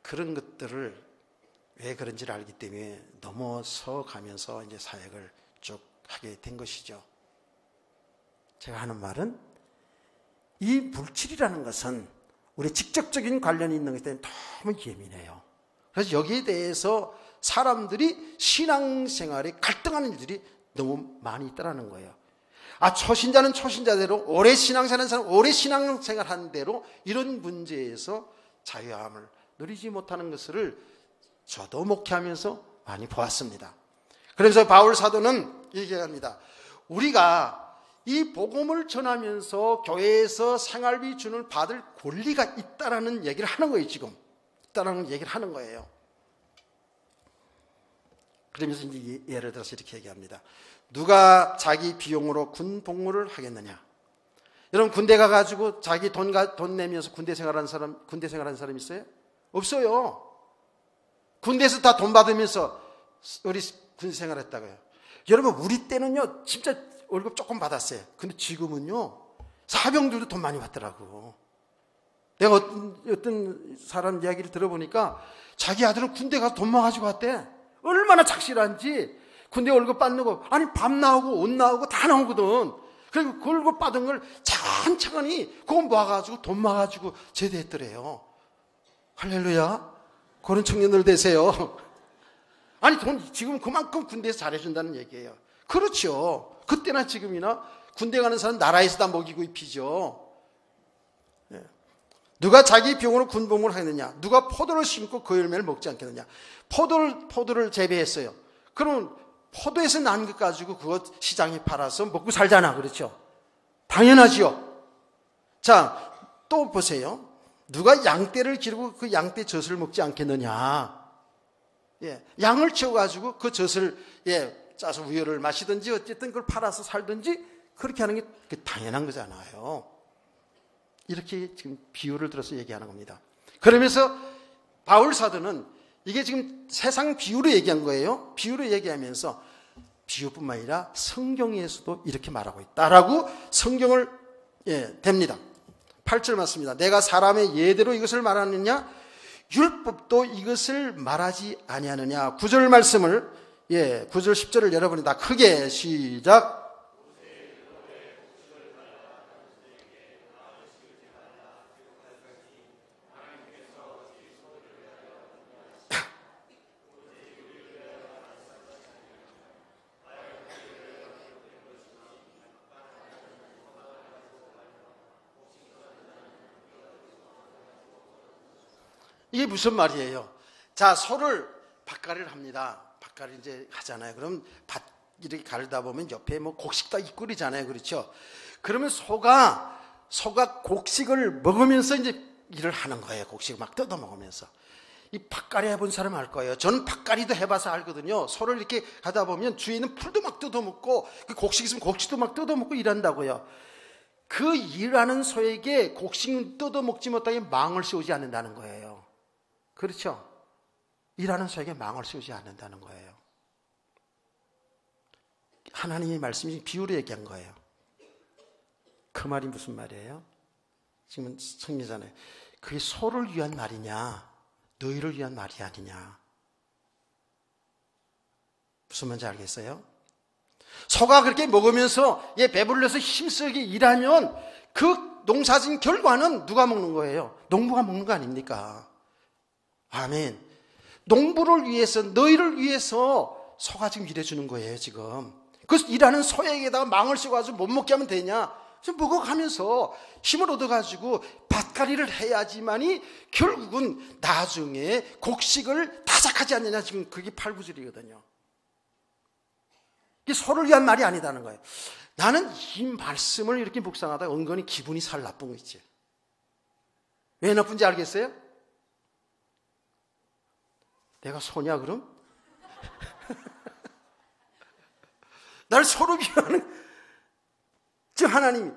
Speaker 1: 그런 것들을 왜 그런지를 알기 때문에 넘어서 가면서 이제 사역을 쭉 하게 된 것이죠. 제가 하는 말은, 이 물질이라는 것은 우리 직접적인 관련이 있는 것이 때문에 너무 예민해요. 그래서 여기에 대해서 사람들이 신앙생활에 갈등하는 일들이 너무 많이 있다는 거예요. 초신자는 초신자대로, 오래 신앙생활하는 사람은 오래 신앙생활하는 대로 이런 문제에서 자유함을 누리지 못하는 것을 저도 목회하면서 많이 보았습니다. 그래서 바울 사도는 얘기합니다. 우리가 이 복음을 전하면서 교회에서 생활비 준을 받을 권리가 있다라는 얘기를 하는 거예요. 지금 있다라는 얘기를 하는 거예요. 그러면서 이제 예를 들어서 이렇게 얘기합니다. 누가 자기 비용으로 군 복무를 하겠느냐? 여러분 군대 가가지고 자기 돈 내면서 군대 생활하는 사람 있어요? 없어요. 군대에서 다 돈 받으면서 우리 군대 생활했다고요. 여러분 우리 때는요 진짜 월급 조금 받았어요. 근데 지금은요 사병들도 돈 많이 받더라고. 내가 어떤 사람 이야기를 들어보니까 자기 아들은 군대 가서 돈 모아가지고 왔대. 얼마나 착실한지. 군대 월급 받는 거 아니 밥 나오고 옷 나오고 다 나오거든. 그리고 그 월급 받은 걸 천천히 그거 모아가지고 돈 모아가지고 제대했더래요. 할렐루야. 그런 청년들 되세요. 아니 돈 지금 그만큼 군대에서 잘해준다는 얘기예요. 그렇죠. 그때나 지금이나 군대 가는 사람 나라에서 다 먹이고 입히죠. 네. 누가 자기 병으로 군복무를 하겠느냐? 누가 포도를 심고 그 열매를 먹지 않겠느냐? 포도를 재배했어요. 그러면 포도에서 난 것 가지고 그거 시장에 팔아서 먹고 살잖아. 그렇죠? 당연하지요. 자, 또 보세요. 누가 양떼를 기르고 그 양떼 젖을 먹지 않겠느냐? 예, 양을 키워가지고 그 젖을 짜서 우유를 마시든지 어쨌든 그걸 팔아서 살든지 그렇게 하는 게 당연한 거잖아요. 이렇게 지금 비유를 들어서 얘기하는 겁니다. 그러면서 바울 사도는 이게 지금 세상 비유로 얘기한 거예요. 비유로 얘기하면서 비유뿐만 아니라 성경에서도 이렇게 말하고 있다라고 성경을 댑니다. 8절 맞습니다. 내가 사람의 예대로 이것을 말하느냐? 율법도 이것을 말하지 아니하느냐? 9절 말씀을 9절 10절을 여러분이 다 크게 시작. 이게 무슨 말이에요? 자, 소를 밭갈이를 합니다. 밭갈이 이제 하잖아요. 그럼 밭 이렇게 갈다 보면 옆에 뭐 곡식도 있고 그러잖아요. 그렇죠? 그러면 소가 곡식을 먹으면서 이제 일을 하는 거예요. 곡식을 막 뜯어 먹으면서. 이 밭갈이 해본 사람 알 거예요. 저는 밭갈이도 해봐서 알거든요. 소를 이렇게 가다 보면 주위에 있는 풀도 막 뜯어 먹고 그 곡식 있으면 곡식도 막 뜯어 먹고 일한다고요. 그 일하는 소에게 곡식 뜯어 먹지 못하게 망을 씌우지 않는다는 거예요. 그렇죠? 일하는 소에게 망을 씌우지 않는다는 거예요. 하나님의 말씀이 비유로 얘기한 거예요. 그 말이 무슨 말이에요? 지금 성리잖아요. 그게 소를 위한 말이냐 너희를 위한 말이 아니냐. 무슨 말인지 알겠어요? 소가 그렇게 먹으면서 배불러서 힘쓰게 일하면 그 농사진 결과는 누가 먹는 거예요? 농부가 먹는 거 아닙니까? 아멘. 농부를 위해서 너희를 위해서 소가 지금 일해주는 거예요. 지금 그 일하는 소에게다가 망을 씌워가지고 못 먹게 하면 되냐? 지금 먹어가면서 힘을 얻어가지고 밭갈이를 해야지만이 결국은 나중에 곡식을 타작하지 않느냐. 지금 그게 8구절이거든요. 이게 소를 위한 말이 아니다는 거예요. 나는 이 말씀을 이렇게 묵상하다가 은근히 기분이 살 나쁜 거 있지. 왜 나쁜지 알겠어요? 내가 소냐 그럼? 나를 소로 비유하는 즉 하나님이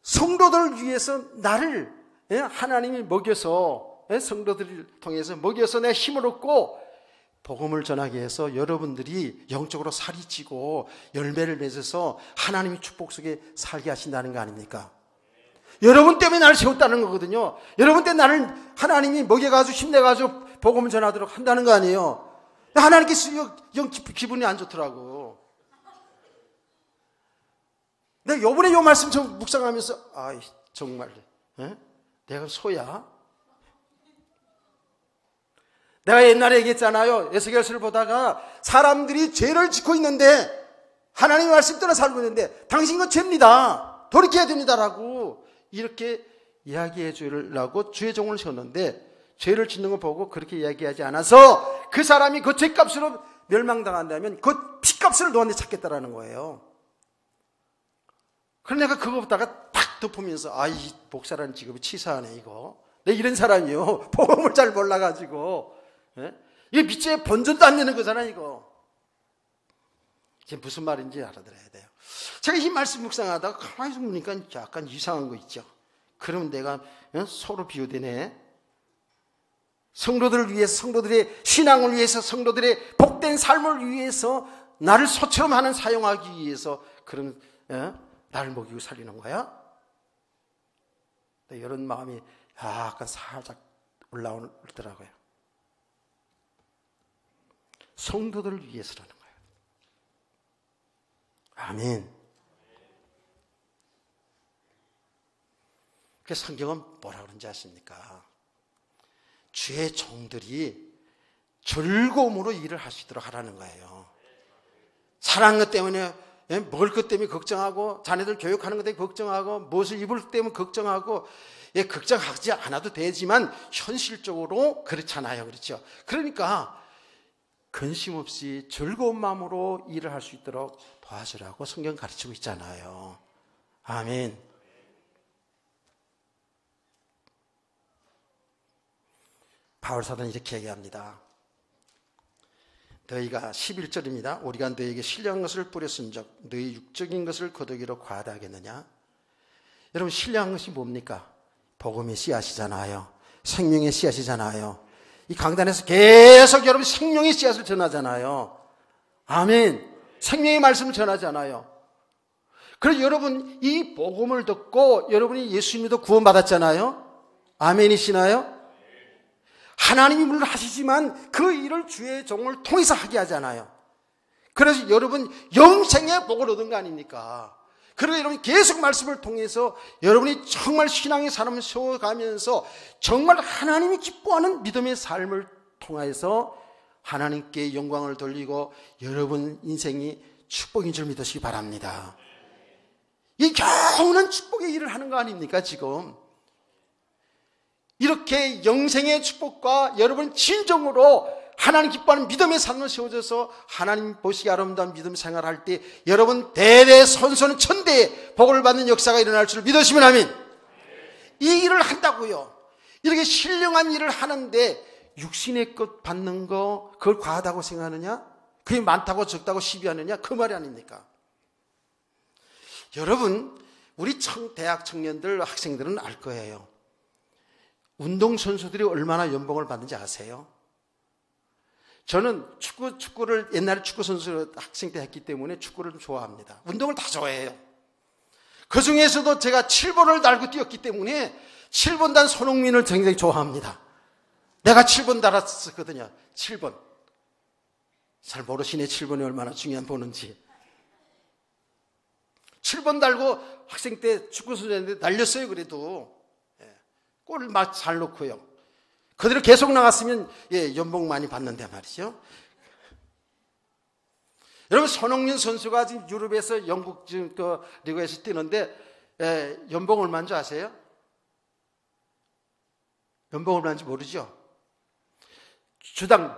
Speaker 1: 성도들을 위해서 나를 하나님이 먹여서 성도들을 통해서 먹여서 내 힘을 얻고 복음을 전하게 해서 여러분들이 영적으로 살이 찌고 열매를 맺어서 하나님의 축복 속에 살게 하신다는 거 아닙니까? 여러분 때문에 나를 세웠다는 거거든요. 여러분 때문에 나를 하나님이 먹여가지고 힘내가지고 복음을 전하도록 한다는 거 아니에요. 하나님께서 기분이 안 좋더라고. 내가 요번에 요 말씀 좀 묵상하면서 정말 내가 소야? 내가 옛날에 얘기했잖아요. 에스겔서를 보다가 사람들이 죄를 짓고 있는데 하나님의 말씀 떠나 살고 있는데 당신 건 죄입니다. 돌이켜야 됩니다라고 이렇게 이야기해 주려고 주의 종을 세웠는데 죄를 짓는 거 보고 그렇게 이야기하지 않아서 그 사람이 그 죄값으로 멸망당한다면 그 피값을 너한테 찾겠다라는 거예요. 그래서 내가 그거 보다가 딱 덮으면서 이 목사라는 직업이 치사하네 이거. 내 이런 사람이요. 복음을 잘 몰라가지고 이게 밑에 본전도 안 내는 거잖아 이거. 지금 무슨 말인지 알아들어야 돼요. 제가 이 말씀 묵상하다가 가만히 보니까 약간 이상한 거 있죠. 그러면 내가 서로 비교되네. 성도들을 위해서, 성도들의 신앙을 위해서, 성도들의 복된 삶을 위해서 나를 소처럼 하는 사용하기 위해서 그런 나를 먹이고 살리는 거야? 이런 마음이 약간 살짝 올라오더라고요. 성도들을 위해서라는 거예요. 아멘. 그래서 성경은 뭐라 그런지 아십니까? 주의 종들이 즐거움으로 일을 할 수 있도록 하라는 거예요. 사랑하는 것 때문에, 먹을 것 때문에 걱정하고, 자녀들 교육하는 것 때문에 걱정하고, 무엇을 입을 것 때문에 걱정하고, 걱정하지 않아도 되지만 현실적으로 그렇잖아요. 그렇죠? 그러니까 근심 없이 즐거운 마음으로 일을 할 수 있도록 도와주라고 성경 가르치고 있잖아요. 아멘. 바울사도는 이렇게 얘기합니다. 너희가 11절입니다. 우리가 너희에게 신령한 것을 뿌렸은즉 너희 육적인 것을 거두기로 과다하겠느냐? 여러분, 신령한 것이 뭡니까? 복음의 씨앗이잖아요. 생명의 씨앗이잖아요. 이 강단에서 계속 여러분 생명의 씨앗을 전하잖아요. 아멘. 생명의 말씀을 전하잖아요. 그래서 여러분 이 복음을 듣고 여러분이 예수님도 구원받았잖아요. 아멘이시나요? 하나님이 물론 하시지만 그 일을 주의 종을 통해서 하게 하잖아요. 그래서 여러분 영생의 복을 얻은 거 아닙니까? 그리고 여러분 계속 말씀을 통해서 여러분이 정말 신앙의 삶을 세워가면서 정말 하나님이 기뻐하는 믿음의 삶을 통해서 하나님께 영광을 돌리고 여러분 인생이 축복인 줄 믿으시기 바랍니다. 이 영원한 축복의 일을 하는 거 아닙니까 지금? 이렇게 영생의 축복과 여러분 진정으로 하나님 기뻐하는 믿음의 삶을 세워져서 하나님 보시기 아름다운 믿음 생활할 때 여러분 대대손손 천대의 복을 받는 역사가 일어날 줄 믿으시면 아멘. 이 일을 한다고요. 이렇게 신령한 일을 하는데 육신의 것 받는 거 그걸 과하다고 생각하느냐? 그게 많다고 적다고 시비하느냐? 그 말이 아닙니까? 여러분 우리 대학 청년들 학생들은 알 거예요. 운동선수들이 얼마나 연봉을 받는지 아세요? 저는 축구를 옛날에 축구선수 학생 때 했기 때문에 축구를 좀 좋아합니다. 운동을 다 좋아해요. 그 중에서도 제가 7번을 달고 뛰었기 때문에 7번 단 손흥민을 굉장히 좋아합니다. 내가 7번 달았었거든요. 7번. 잘 모르시네 7번이 얼마나 중요한 번인지. 7번 달고 학생 때 축구선수였는데 날렸어요. 그래도 골을 막 잘 넣고요. 그대로 계속 나갔으면 연봉 많이 받는데 말이죠. 여러분 손흥민 선수가 지금 유럽에서 영국 지금 그 리그에서 뛰는데 연봉 얼마인 줄 아세요? 연봉 얼마인지 모르죠?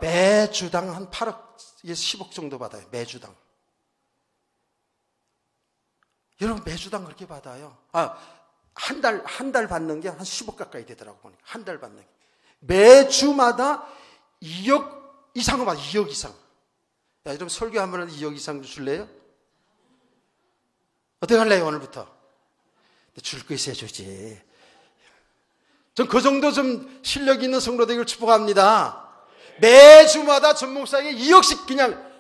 Speaker 1: 매주당 한 8억, 10억 정도 받아요. 매주당. 여러분 매주당 그렇게 받아요. 한 달 받는 게 한 10억 가까이 되더라고 보니까. 한 달 받는 게. 매주마다 2억 이상을 받아. 2억 이상. 야, 여러분 설교 한 번은 2억 이상 주실래요? 어떻게 할래요 오늘부터? 줄 거 있어야 주지. 전 그 정도 좀 실력 있는 성도들을 축복합니다. 매주마다 전 목사에게 2억씩 그냥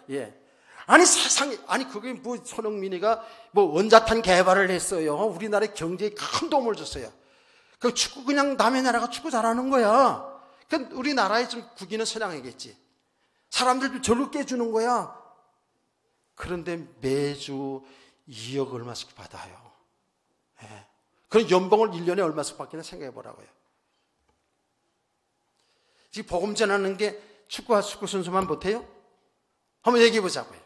Speaker 1: 아니 세상에 그게 뭐 손흥민이가 뭐 원자탄 개발을 했어요. 우리나라의 경제에 큰 도움을 줬어요. 그 축구 그냥 남의 나라가 축구 잘하는 거야. 그 우리나라에 좀 국위는 선양하겠지. 사람들도 저렇게 해주는 거야. 그런데 매주 2억 얼마씩 받아요. 그런 연봉을 1년에 얼마씩 받기나 생각해 보라고요. 지금 복음 전하는 게 축구 선수만 못해요? 한번 얘기해 보자고요.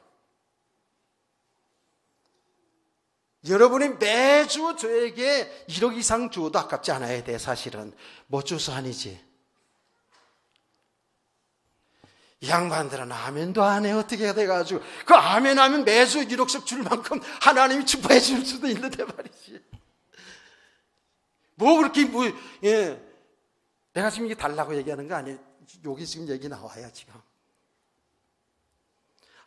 Speaker 1: 여러분이 매주 저에게 1억 이상 주어도 아깝지 않아야 돼. 사실은 못 줘서 아니지. 이 양반들은 아멘도 안 해. 어떻게 돼가지고 그 아멘 하면 매주 1억씩 줄 만큼 하나님이 축복해 줄 수도 있는데 말이지. 뭐 그렇게 내가 지금 이게 달라고 얘기하는 거 아니에요. 여기 지금 얘기 나와요 지금.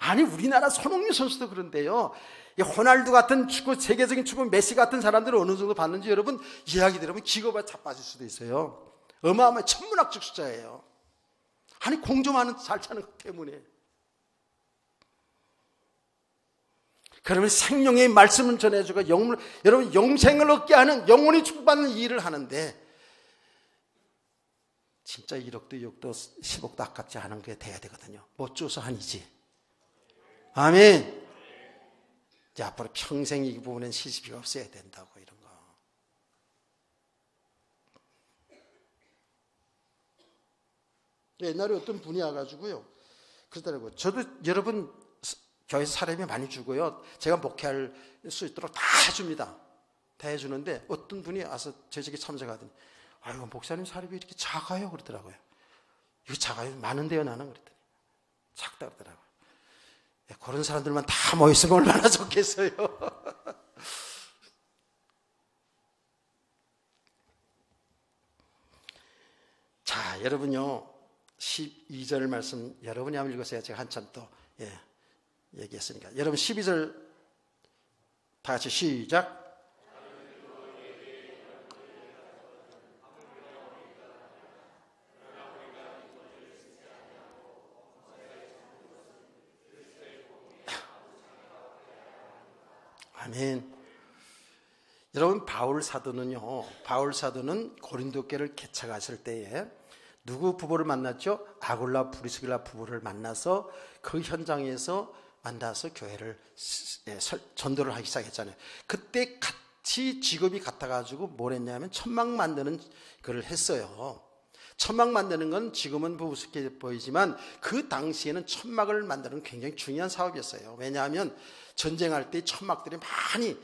Speaker 1: 아니 우리나라 손흥민 선수도 그런데요. 이 호날두 같은 축구, 세계적인 축구 메시 같은 사람들을 어느 정도 봤는지 여러분 이야기 들으면 기겁에 자빠질 수도 있어요. 어마어마한 천문학적 숫자예요. 아니 공조만은 잘 차는 것 때문에. 그러면 생명의 말씀을 전해주고 여러분 영생을 얻게 하는 영혼이 축복받는 일을 하는데 진짜 1억도 2억도 10억도 아깝지 않은 게 돼야 되거든요. 못 줘서 아니지. 아멘. 이제 앞으로 평생 이 부분엔 시집이 없어야 된다고 이런 거. 옛날에 어떤 분이 와가지고요. 그러더라고요. 저도 여러분 교회에서 사람이 많이 주고요. 제가 목회할 수 있도록 다 해줍니다. 다 해주는데 어떤 분이 와서 제 집에 참석하더니 아이고 목사님 사람이 이렇게 작아요 그러더라고요. 이거 작아요? 많은데요 나는 그랬더니 작다 그러더라고요. 그런 사람들만 다 모였으면 얼마나 좋겠어요. 자 여러분요 12절 말씀 여러분이 한번 읽으세요. 제가 한참 또 얘기했으니까 여러분 12절 다 같이 시작. 아멘. 여러분 바울 사도는 고린도 교회를 개척하실 때에 누구 부부를 만났죠? 아굴라 브리스길라 부부를 만나서 그 현장에서 만나서 교회를 전도를 하기 시작했잖아요. 그때 같이 직업이 같아가지고 뭘 했냐면 천막 만드는 걸 했어요. 천막 만드는 건 지금은 우습게 보이지만 그 당시에는 천막을 만드는 굉장히 중요한 사업이었어요. 왜냐하면 전쟁할 때 천막들이 많이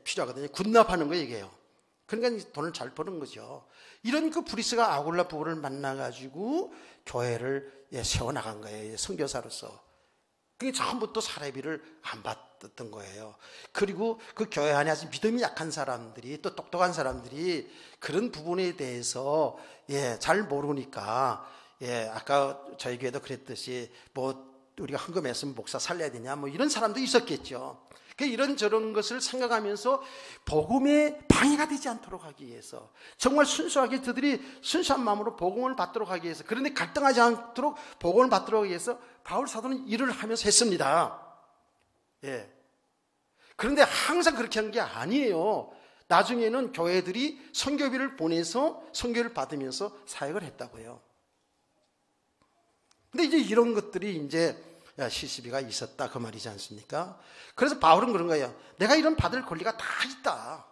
Speaker 1: 필요하거든요. 군납하는 거 얘기해요. 그러니까 돈을 잘 버는 거죠. 이런 그 브리스가 아굴라 부부를 만나가지고 교회를 세워나간 거예요. 선교사로서. 그게 처음부터 사례비를 안 받았던 거예요. 그리고 그 교회 안에 아주 믿음이 약한 사람들이 또 똑똑한 사람들이 그런 부분에 대해서 잘 모르니까 아까 저희 교회도 그랬듯이 뭐 우리가 헌금했으면 목사 살려야 되냐 뭐 이런 사람도 있었겠죠. 이런저런 것을 생각하면서 복음에 방해가 되지 않도록 하기 위해서 정말 순수하게 그들이 순수한 마음으로 복음을 받도록 하기 위해서 그런데 갈등하지 않도록 복음을 받도록 하기 위해서 바울 사도는 일을 하면서 했습니다. 그런데 항상 그렇게 하는 게 아니에요. 나중에는 교회들이 선교비를 보내서 선교를 받으면서 사역을 했다고요. 근데 이제 이런 것들이 이제 시시비가 있었다 그 말이지 않습니까? 그래서 바울은 그런 거예요. 내가 이런 받을 권리가 다 있다.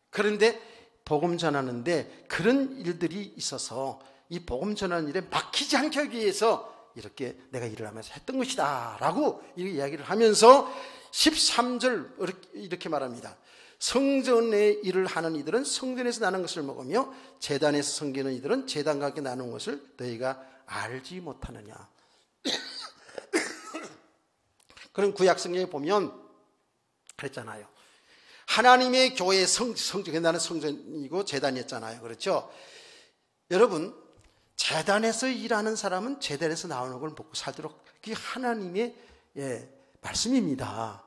Speaker 1: 그런데 복음 전하는데 그런 일들이 있어서 이 복음 전하는 일에 막히지 않게 하기 위해서 이렇게 내가 일을 하면서 했던 것이다 라고 이야기를 하면서 13절 이렇게 말합니다. 성전의 일을 하는 이들은 성전에서 나는 것을 먹으며 제단에서 섬기는 이들은 제단과 함께 나누는 것을 너희가 알지 못하느냐. 그런 구약성경에 보면 그랬잖아요. 하나님의 교회의 나는 성전이고 제단이었잖아요. 그렇죠? 여러분 제단에서 일하는 사람은 제단에서 나오는 걸 먹고 살도록 그게 하나님의 말씀입니다.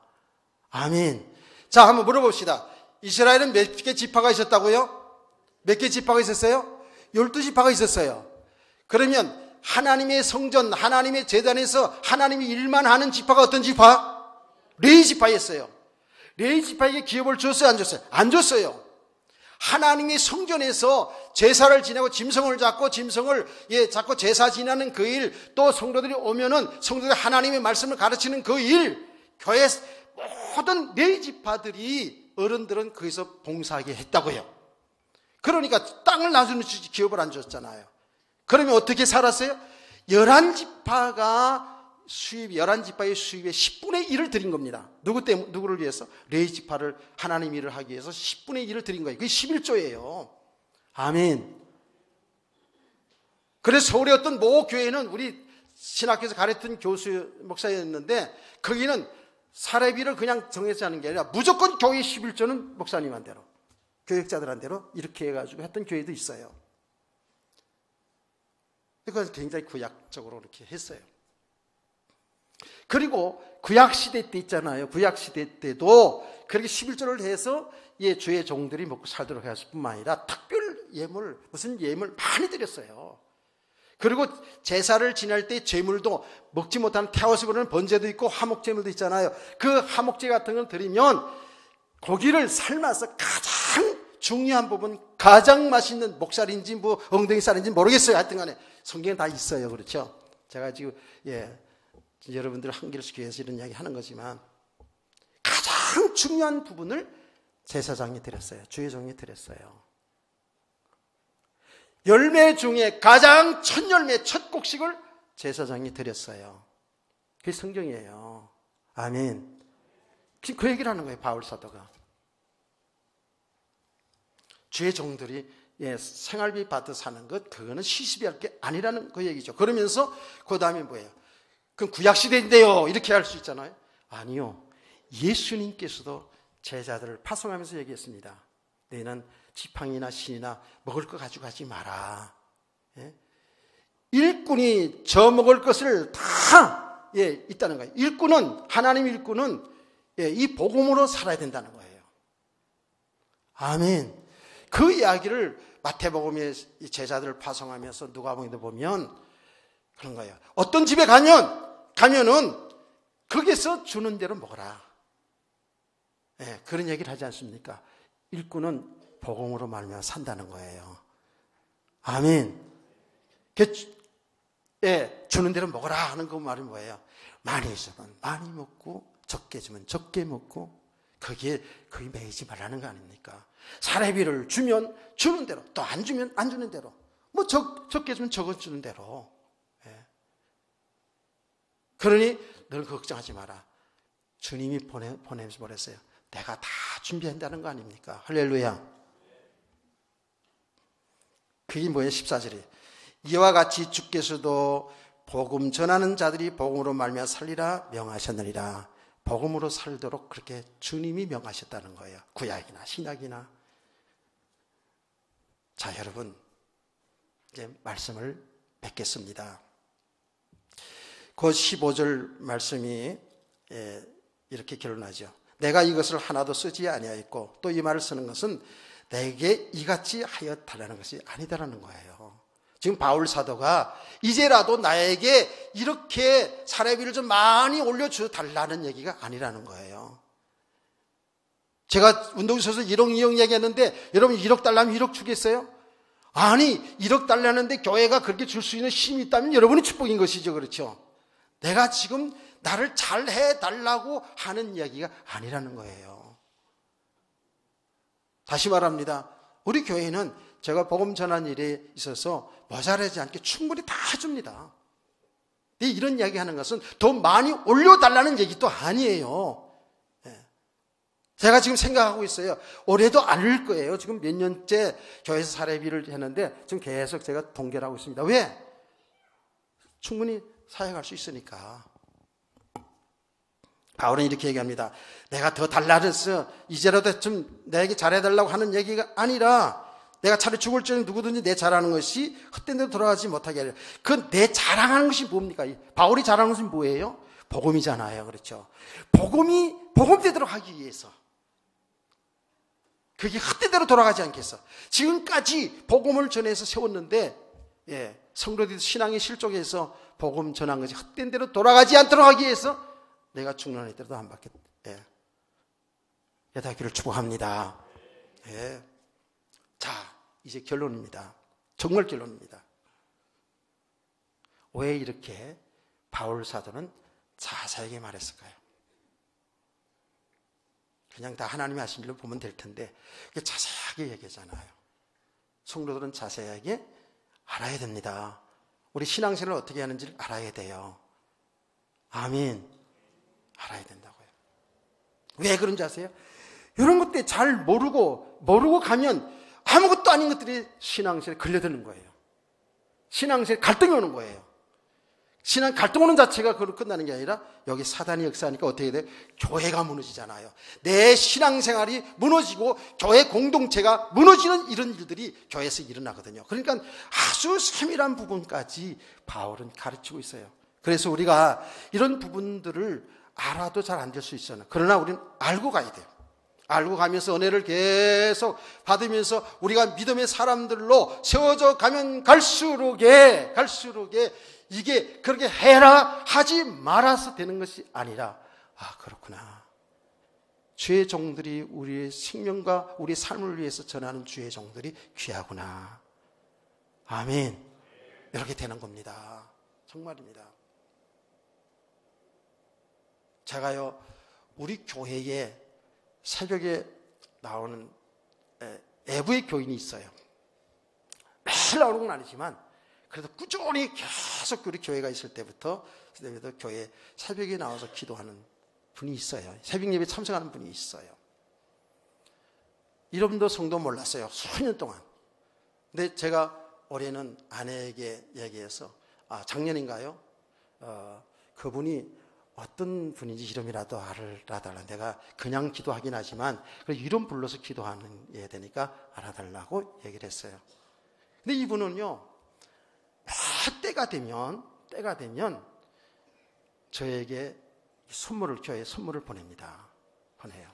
Speaker 1: 아멘. 자, 한번 물어봅시다. 이스라엘은 몇 개 지파가 있었다고요? 몇 개 지파가 있었어요? 12지파가 있었어요. 그러면 하나님의 성전, 하나님의 제단에서 하나님이 일만 하는 지파가 어떤 지파? 레위 지파였어요. 레위 지파에게 기업을 줬어요? 안 줬어요? 안 줬어요. 하나님의 성전에서 제사를 지내고 짐승을 잡고 잡고 제사 지내는 그 일, 또 성도들이 오면은 성도들이 하나님의 말씀을 가르치는 그 일, 교회 모든 레위 지파들이 어른들은 거기서 봉사하게 했다고요. 그러니까 땅을 나주는 기업을 안 줬잖아요. 그러면 어떻게 살았어요? 11지파가 11지파의 수입의 10분의 1을 드린 겁니다. 누구를 위해서? 레위 지파를 하나님 일을 하기 위해서 10분의 1을 드린 거예요. 그게 11조예요. 아멘. 그래서 서울의 어떤 모 교회는 우리 신학교에서 가르쳤던 교수 목사였는데 거기는 사례비를 그냥 정해서 하는 게 아니라 무조건 교회 11조는 목사님한테로 교역자들한테로 이렇게 해가지고 했던 교회도 있어요. 그건 굉장히 구약적으로 이렇게 했어요. 그리고 구약시대 때 있잖아요. 구약시대 때도 그렇게 11조를 해서 주의 종들이 먹고 살도록 하였을 뿐만 아니라 특별 예물, 무슨 예물 많이 드렸어요. 그리고 제사를 지낼 때 제물도 먹지 못하는 태워서 부르는 번제도 있고 화목제물도 있잖아요. 그 화목제 같은 걸 드리면 고기를 삶아서 가장 중요한 부분, 가장 맛있는 목살인지 뭐 엉덩이살인지 모르겠어요. 하여튼 간에 성경에 다 있어요. 그렇죠? 제가 지금 여러분들 한길씩 위해서 이런 이야기 하는 거지만 가장 중요한 부분을 제사장이 드렸어요. 주의 종이 드렸어요. 열매 중에 가장 첫 열매, 첫 곡식을 제사장이 드렸어요. 그게 성경이에요. 아멘. 그 얘기를 하는 거예요, 바울 사도가. 주의 종들이 생활비 받아 사는 것, 그거는 시시비 할 게 아니라는 그 얘기죠. 그러면서 그 다음에 뭐예요? 그럼 구약시대인데요, 이렇게 할 수 있잖아요. 아니요. 예수님께서도 제자들을 파송하면서 얘기했습니다. 너희는 지팡이나 신이나 먹을 거 가지고 가지 마라. 일꾼이 저 먹을 것을 다 있다는 거예요. 일꾼은, 하나님 일꾼은 이 복음으로 살아야 된다는 거예요. 아멘. 그 이야기를 마태복음의 제자들을 파송하면서 누가복음에 보면 그런 거예요. 어떤 집에 가면은 거기서 주는 대로 먹어라. 그런 얘기를 하지 않습니까? 일꾼은 복음으로 말미암아 산다는 거예요. 아멘. 주는 대로 먹어라 하는 그 말이 뭐예요? 많이 주면 많이 먹고 적게 주면 적게 먹고 거기에 매이지 말라는 거 아닙니까? 사례비를 주면 주는 대로, 또 안 주면 안 주는 대로, 뭐 적게 주면 적어 주는 대로. 그러니 늘 걱정하지 마라. 주님이 보내면서 보냈어요. 내가 다 준비한다는 거 아닙니까? 할렐루야. 그게 뭐예요? 14절이 이와 같이 주께서도 복음 전하는 자들이 복음으로 말미암아 살리라 명하셨느니라. 복음으로 살도록 그렇게 주님이 명하셨다는 거예요. 구약이나 신약이나. 자, 여러분 이제 말씀을 뵙겠습니다. 그 15절 말씀이 이렇게 결론하죠. 내가 이것을 하나도 쓰지 아니하였고, 또 이 말을 쓰는 것은 내게 이같이 하여 달라는 것이 아니다라는 거예요. 지금 바울 사도가 이제라도 나에게 이렇게 사례비를 좀 많이 올려줘 달라는 얘기가 아니라는 거예요. 제가 운동선수 1억 2억 얘기했는데 여러분 1억 달라면 1억 주겠어요? 아니, 1억 달라는데 교회가 그렇게 줄 수 있는 힘이 있다면 여러분이 축복인 것이죠. 그렇죠? 내가 지금 나를 잘 해달라고 하는 이야기가 아니라는 거예요. 다시 말합니다. 우리 교회는 제가 복음 전한 일에 있어서 모자라지 않게 충분히 다 해줍니다. 이런 이야기 하는 것은 더 많이 올려달라는 얘기도 아니에요. 제가 지금 생각하고 있어요. 올해도 안 올 거예요. 지금 몇 년째 교회에서 사례비를 했는데 지금 계속 제가 동결하고 있습니다. 왜? 충분히 사역할 수 있으니까. 바울은 이렇게 얘기합니다. 내가 더 달라졌어. 이제라도 좀 내게 잘해달라고 하는 얘기가 아니라 내가 차라리 죽을 적에 누구든지 내 잘하는 것이 헛된 데로 돌아가지 못하게 하려. 그 내 자랑하는 것이 뭡니까? 바울이 자랑하는 것이 뭐예요? 복음이잖아요. 그렇죠? 복음이 복음대로 하기 위해서. 그게 헛된 데로 돌아가지 않겠어. 지금까지 복음을 전해서 세웠는데 성도들 신앙의 실족에서 복음 전한 것이 헛된 데로 돌아가지 않도록 하기 위해서 내가 죽는 이때도 안 받겠다. 여다기를 축복합니다. 자, 이제 결론입니다. 정말 결론입니다. 왜 이렇게 바울 사도는 자세하게 말했을까요? 그냥 다 하나님이 하신 일로 보면 될 텐데 자세하게 얘기하잖아요. 성도들은 자세하게 알아야 됩니다. 우리 신앙생활을 어떻게 하는지를 알아야 돼요. 아멘. 알아야 된다고요. 왜 그런지 아세요? 이런 것들 잘 모르고 가면 아무것도 아닌 것들이 신앙생활에 걸려드는 거예요. 신앙생활에 갈등이 오는 거예요. 신앙 갈등 오는 자체가 그걸로 끝나는 게 아니라 여기 사단이 역사하니까 어떻게 돼요? 교회가 무너지잖아요. 내 신앙생활이 무너지고 교회 공동체가 무너지는 이런 일들이 교회에서 일어나거든요. 그러니까 아주 세밀한 부분까지 바울은 가르치고 있어요. 그래서 우리가 이런 부분들을 알아도 잘 안 될 수 있어요. 그러나 우리는 알고 가야 돼요. 알고 가면서 은혜를 계속 받으면서 우리가 믿음의 사람들로 세워져 가면 갈수록에 이게 그렇게 해라 하지 말아서 되는 것이 아니라, 아, 그렇구나. 주의 종들이 우리의 생명과 우리의 삶을 위해서 전하는 주의 종들이 귀하구나. 아멘. 이렇게 되는 겁니다. 정말입니다. 제가요, 우리 교회에 새벽에 나오는 애부의 교인이 있어요. 매일 나오는 건 아니지만 그래도 꾸준히 계속 우리 교회가 있을 때부터 교회 새벽에 나와서 기도하는 분이 있어요. 새벽 예배 참석하는 분이 있어요. 이름도 성도 몰랐어요. 수년 동안. 근데 제가 올해는 아내에게 얘기해서, 작년인가요? 그분이 어떤 분인지 이름이라도 알아달라. 내가 그냥 기도하긴 하지만 이름 불러서 기도하는 게 되니까 알아달라고 얘기를 했어요. 근데 이분은요, 때가 되면 저에게 교회 선물을 보냅니다. 보내요.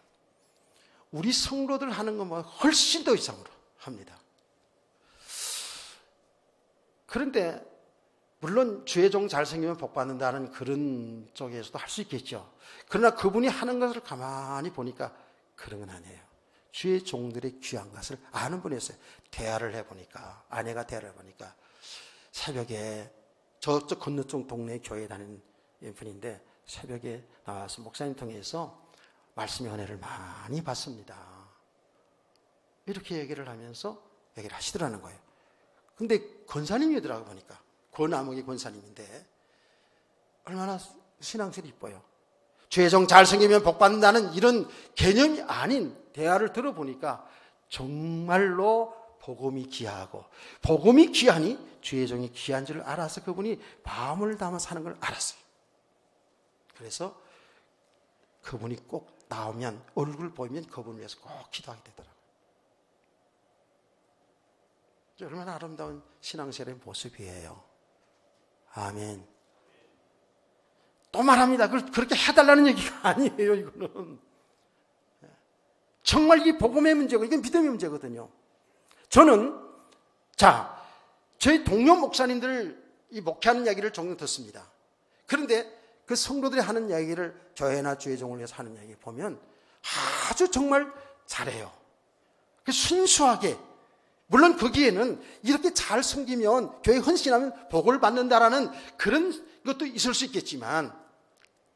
Speaker 1: 우리 성도들 하는 것보다 훨씬 더 이상으로 합니다. 그런데 물론 주의 종 잘생기면 복 받는다는 그런 쪽에서도 할 수 있겠죠. 그러나 그분이 하는 것을 가만히 보니까 그런 건 아니에요. 주의 종들의 귀한 것을 아는 분이었어요. 대화를 해보니까, 아내가 대화를 해보니까 새벽에 저쪽 건너쪽 동네 교회에 다니는 분인데 새벽에 나와서 목사님 통해서 말씀의 은혜를 많이 받습니다. 이렇게 얘기를 하면서 얘기를 하시더라는 거예요. 근데 권사님이더라고 보니까. 권아목이 권사님인데 얼마나 신앙생활이 이뻐요. 죄종 잘생기면 복받는다는 이런 개념이 아닌 대화를 들어보니까 정말로 복음이 귀하고, 복음이 귀하니 죄종이 귀한 줄 알아서 그분이 마음을 담아 사는 걸 알았어요. 그래서 그분이 꼭 나오면, 얼굴 보이면 그분을 위해서 꼭 기도하게 되더라고요. 얼마나 아름다운 신앙생활의 모습이에요. 아멘. 또 말합니다. 그걸 그렇게 해달라는 얘기가 아니에요, 이거는. 정말 이 복음의 문제고, 이건 믿음의 문제거든요. 저는, 저희 동료 목사님들 이 목회하는 이야기를 종종 듣습니다. 그런데 그 성도들이 하는 이야기를 교회나 주의 종을 위해서 하는 이야기 보면 아주 정말 잘해요. 순수하게. 물론 거기에는 이렇게 잘 섬기면, 교회 헌신하면 복을 받는다라는 그런 것도 있을 수 있겠지만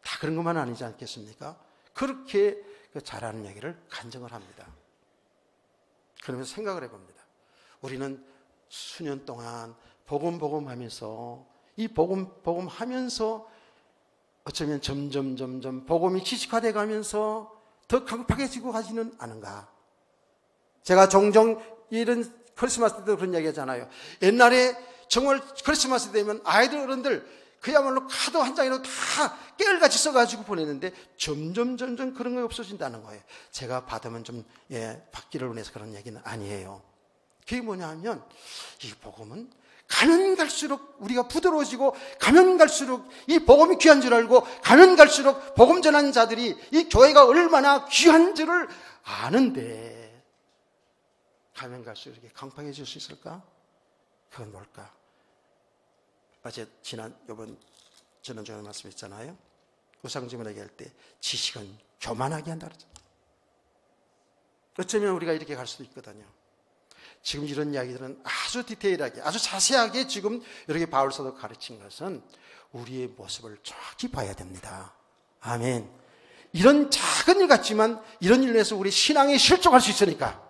Speaker 1: 다 그런 것만 아니지 않겠습니까? 그렇게 잘하는 얘기를 간증을 합니다. 그러면서 생각을 해봅니다. 우리는 수년 동안 복음 하면서, 이 복음 하면서 어쩌면 점점 복음이 지식화돼 가면서 더 강팍해지고 가지는 않은가? 제가 종종 이런 크리스마스 때도 그런 이야기 하잖아요. 옛날에 정말 크리스마스 되면 아이들, 어른들 그야말로 카드 한 장이라도 다 깨알같이 써가지고 보내는데 점점 그런 게 없어진다는 거예요. 제가 받으면 좀 받기를 원해서 그런 얘기는 아니에요. 그게 뭐냐 하면, 이 복음은 가면 갈수록 우리가 부드러워지고, 가면 갈수록 이 복음이 귀한 줄 알고, 가면 갈수록 복음 전하는 자들이 이 교회가 얼마나 귀한 줄을 아는데, 가면 갈수록 이렇게 강팍해질 수 있을까? 그건 뭘까? 어제 지난주에 말씀했잖아요. 우상심을 얘기할 때 지식은 교만하게 한다 그러잖아요. 어쩌면 우리가 이렇게 갈 수도 있거든요. 지금 이런 이야기들은 아주 디테일하게, 아주 자세하게 지금 이렇게 바울사도 가르친 것은 우리의 모습을 정확히 봐야 됩니다. 아멘. 이런 작은 일 같지만 이런 일로 해서 우리 신앙에 실족할 수 있으니까,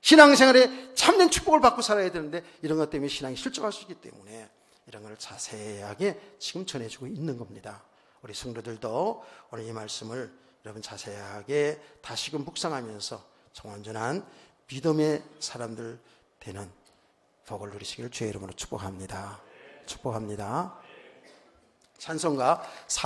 Speaker 1: 신앙생활에 참된 축복을 받고 살아야 되는데 이런 것 때문에 신앙이 실족할 수 있기 때문에 이런 걸 자세하게 지금 전해주고 있는 겁니다. 우리 성도들도 오늘 이 말씀을 여러분 자세하게 다시금 묵상하면서 정원전한 믿음의 사람들 되는 복을 누리시길 주의 이름으로 축복합니다. 축복합니다. 찬송가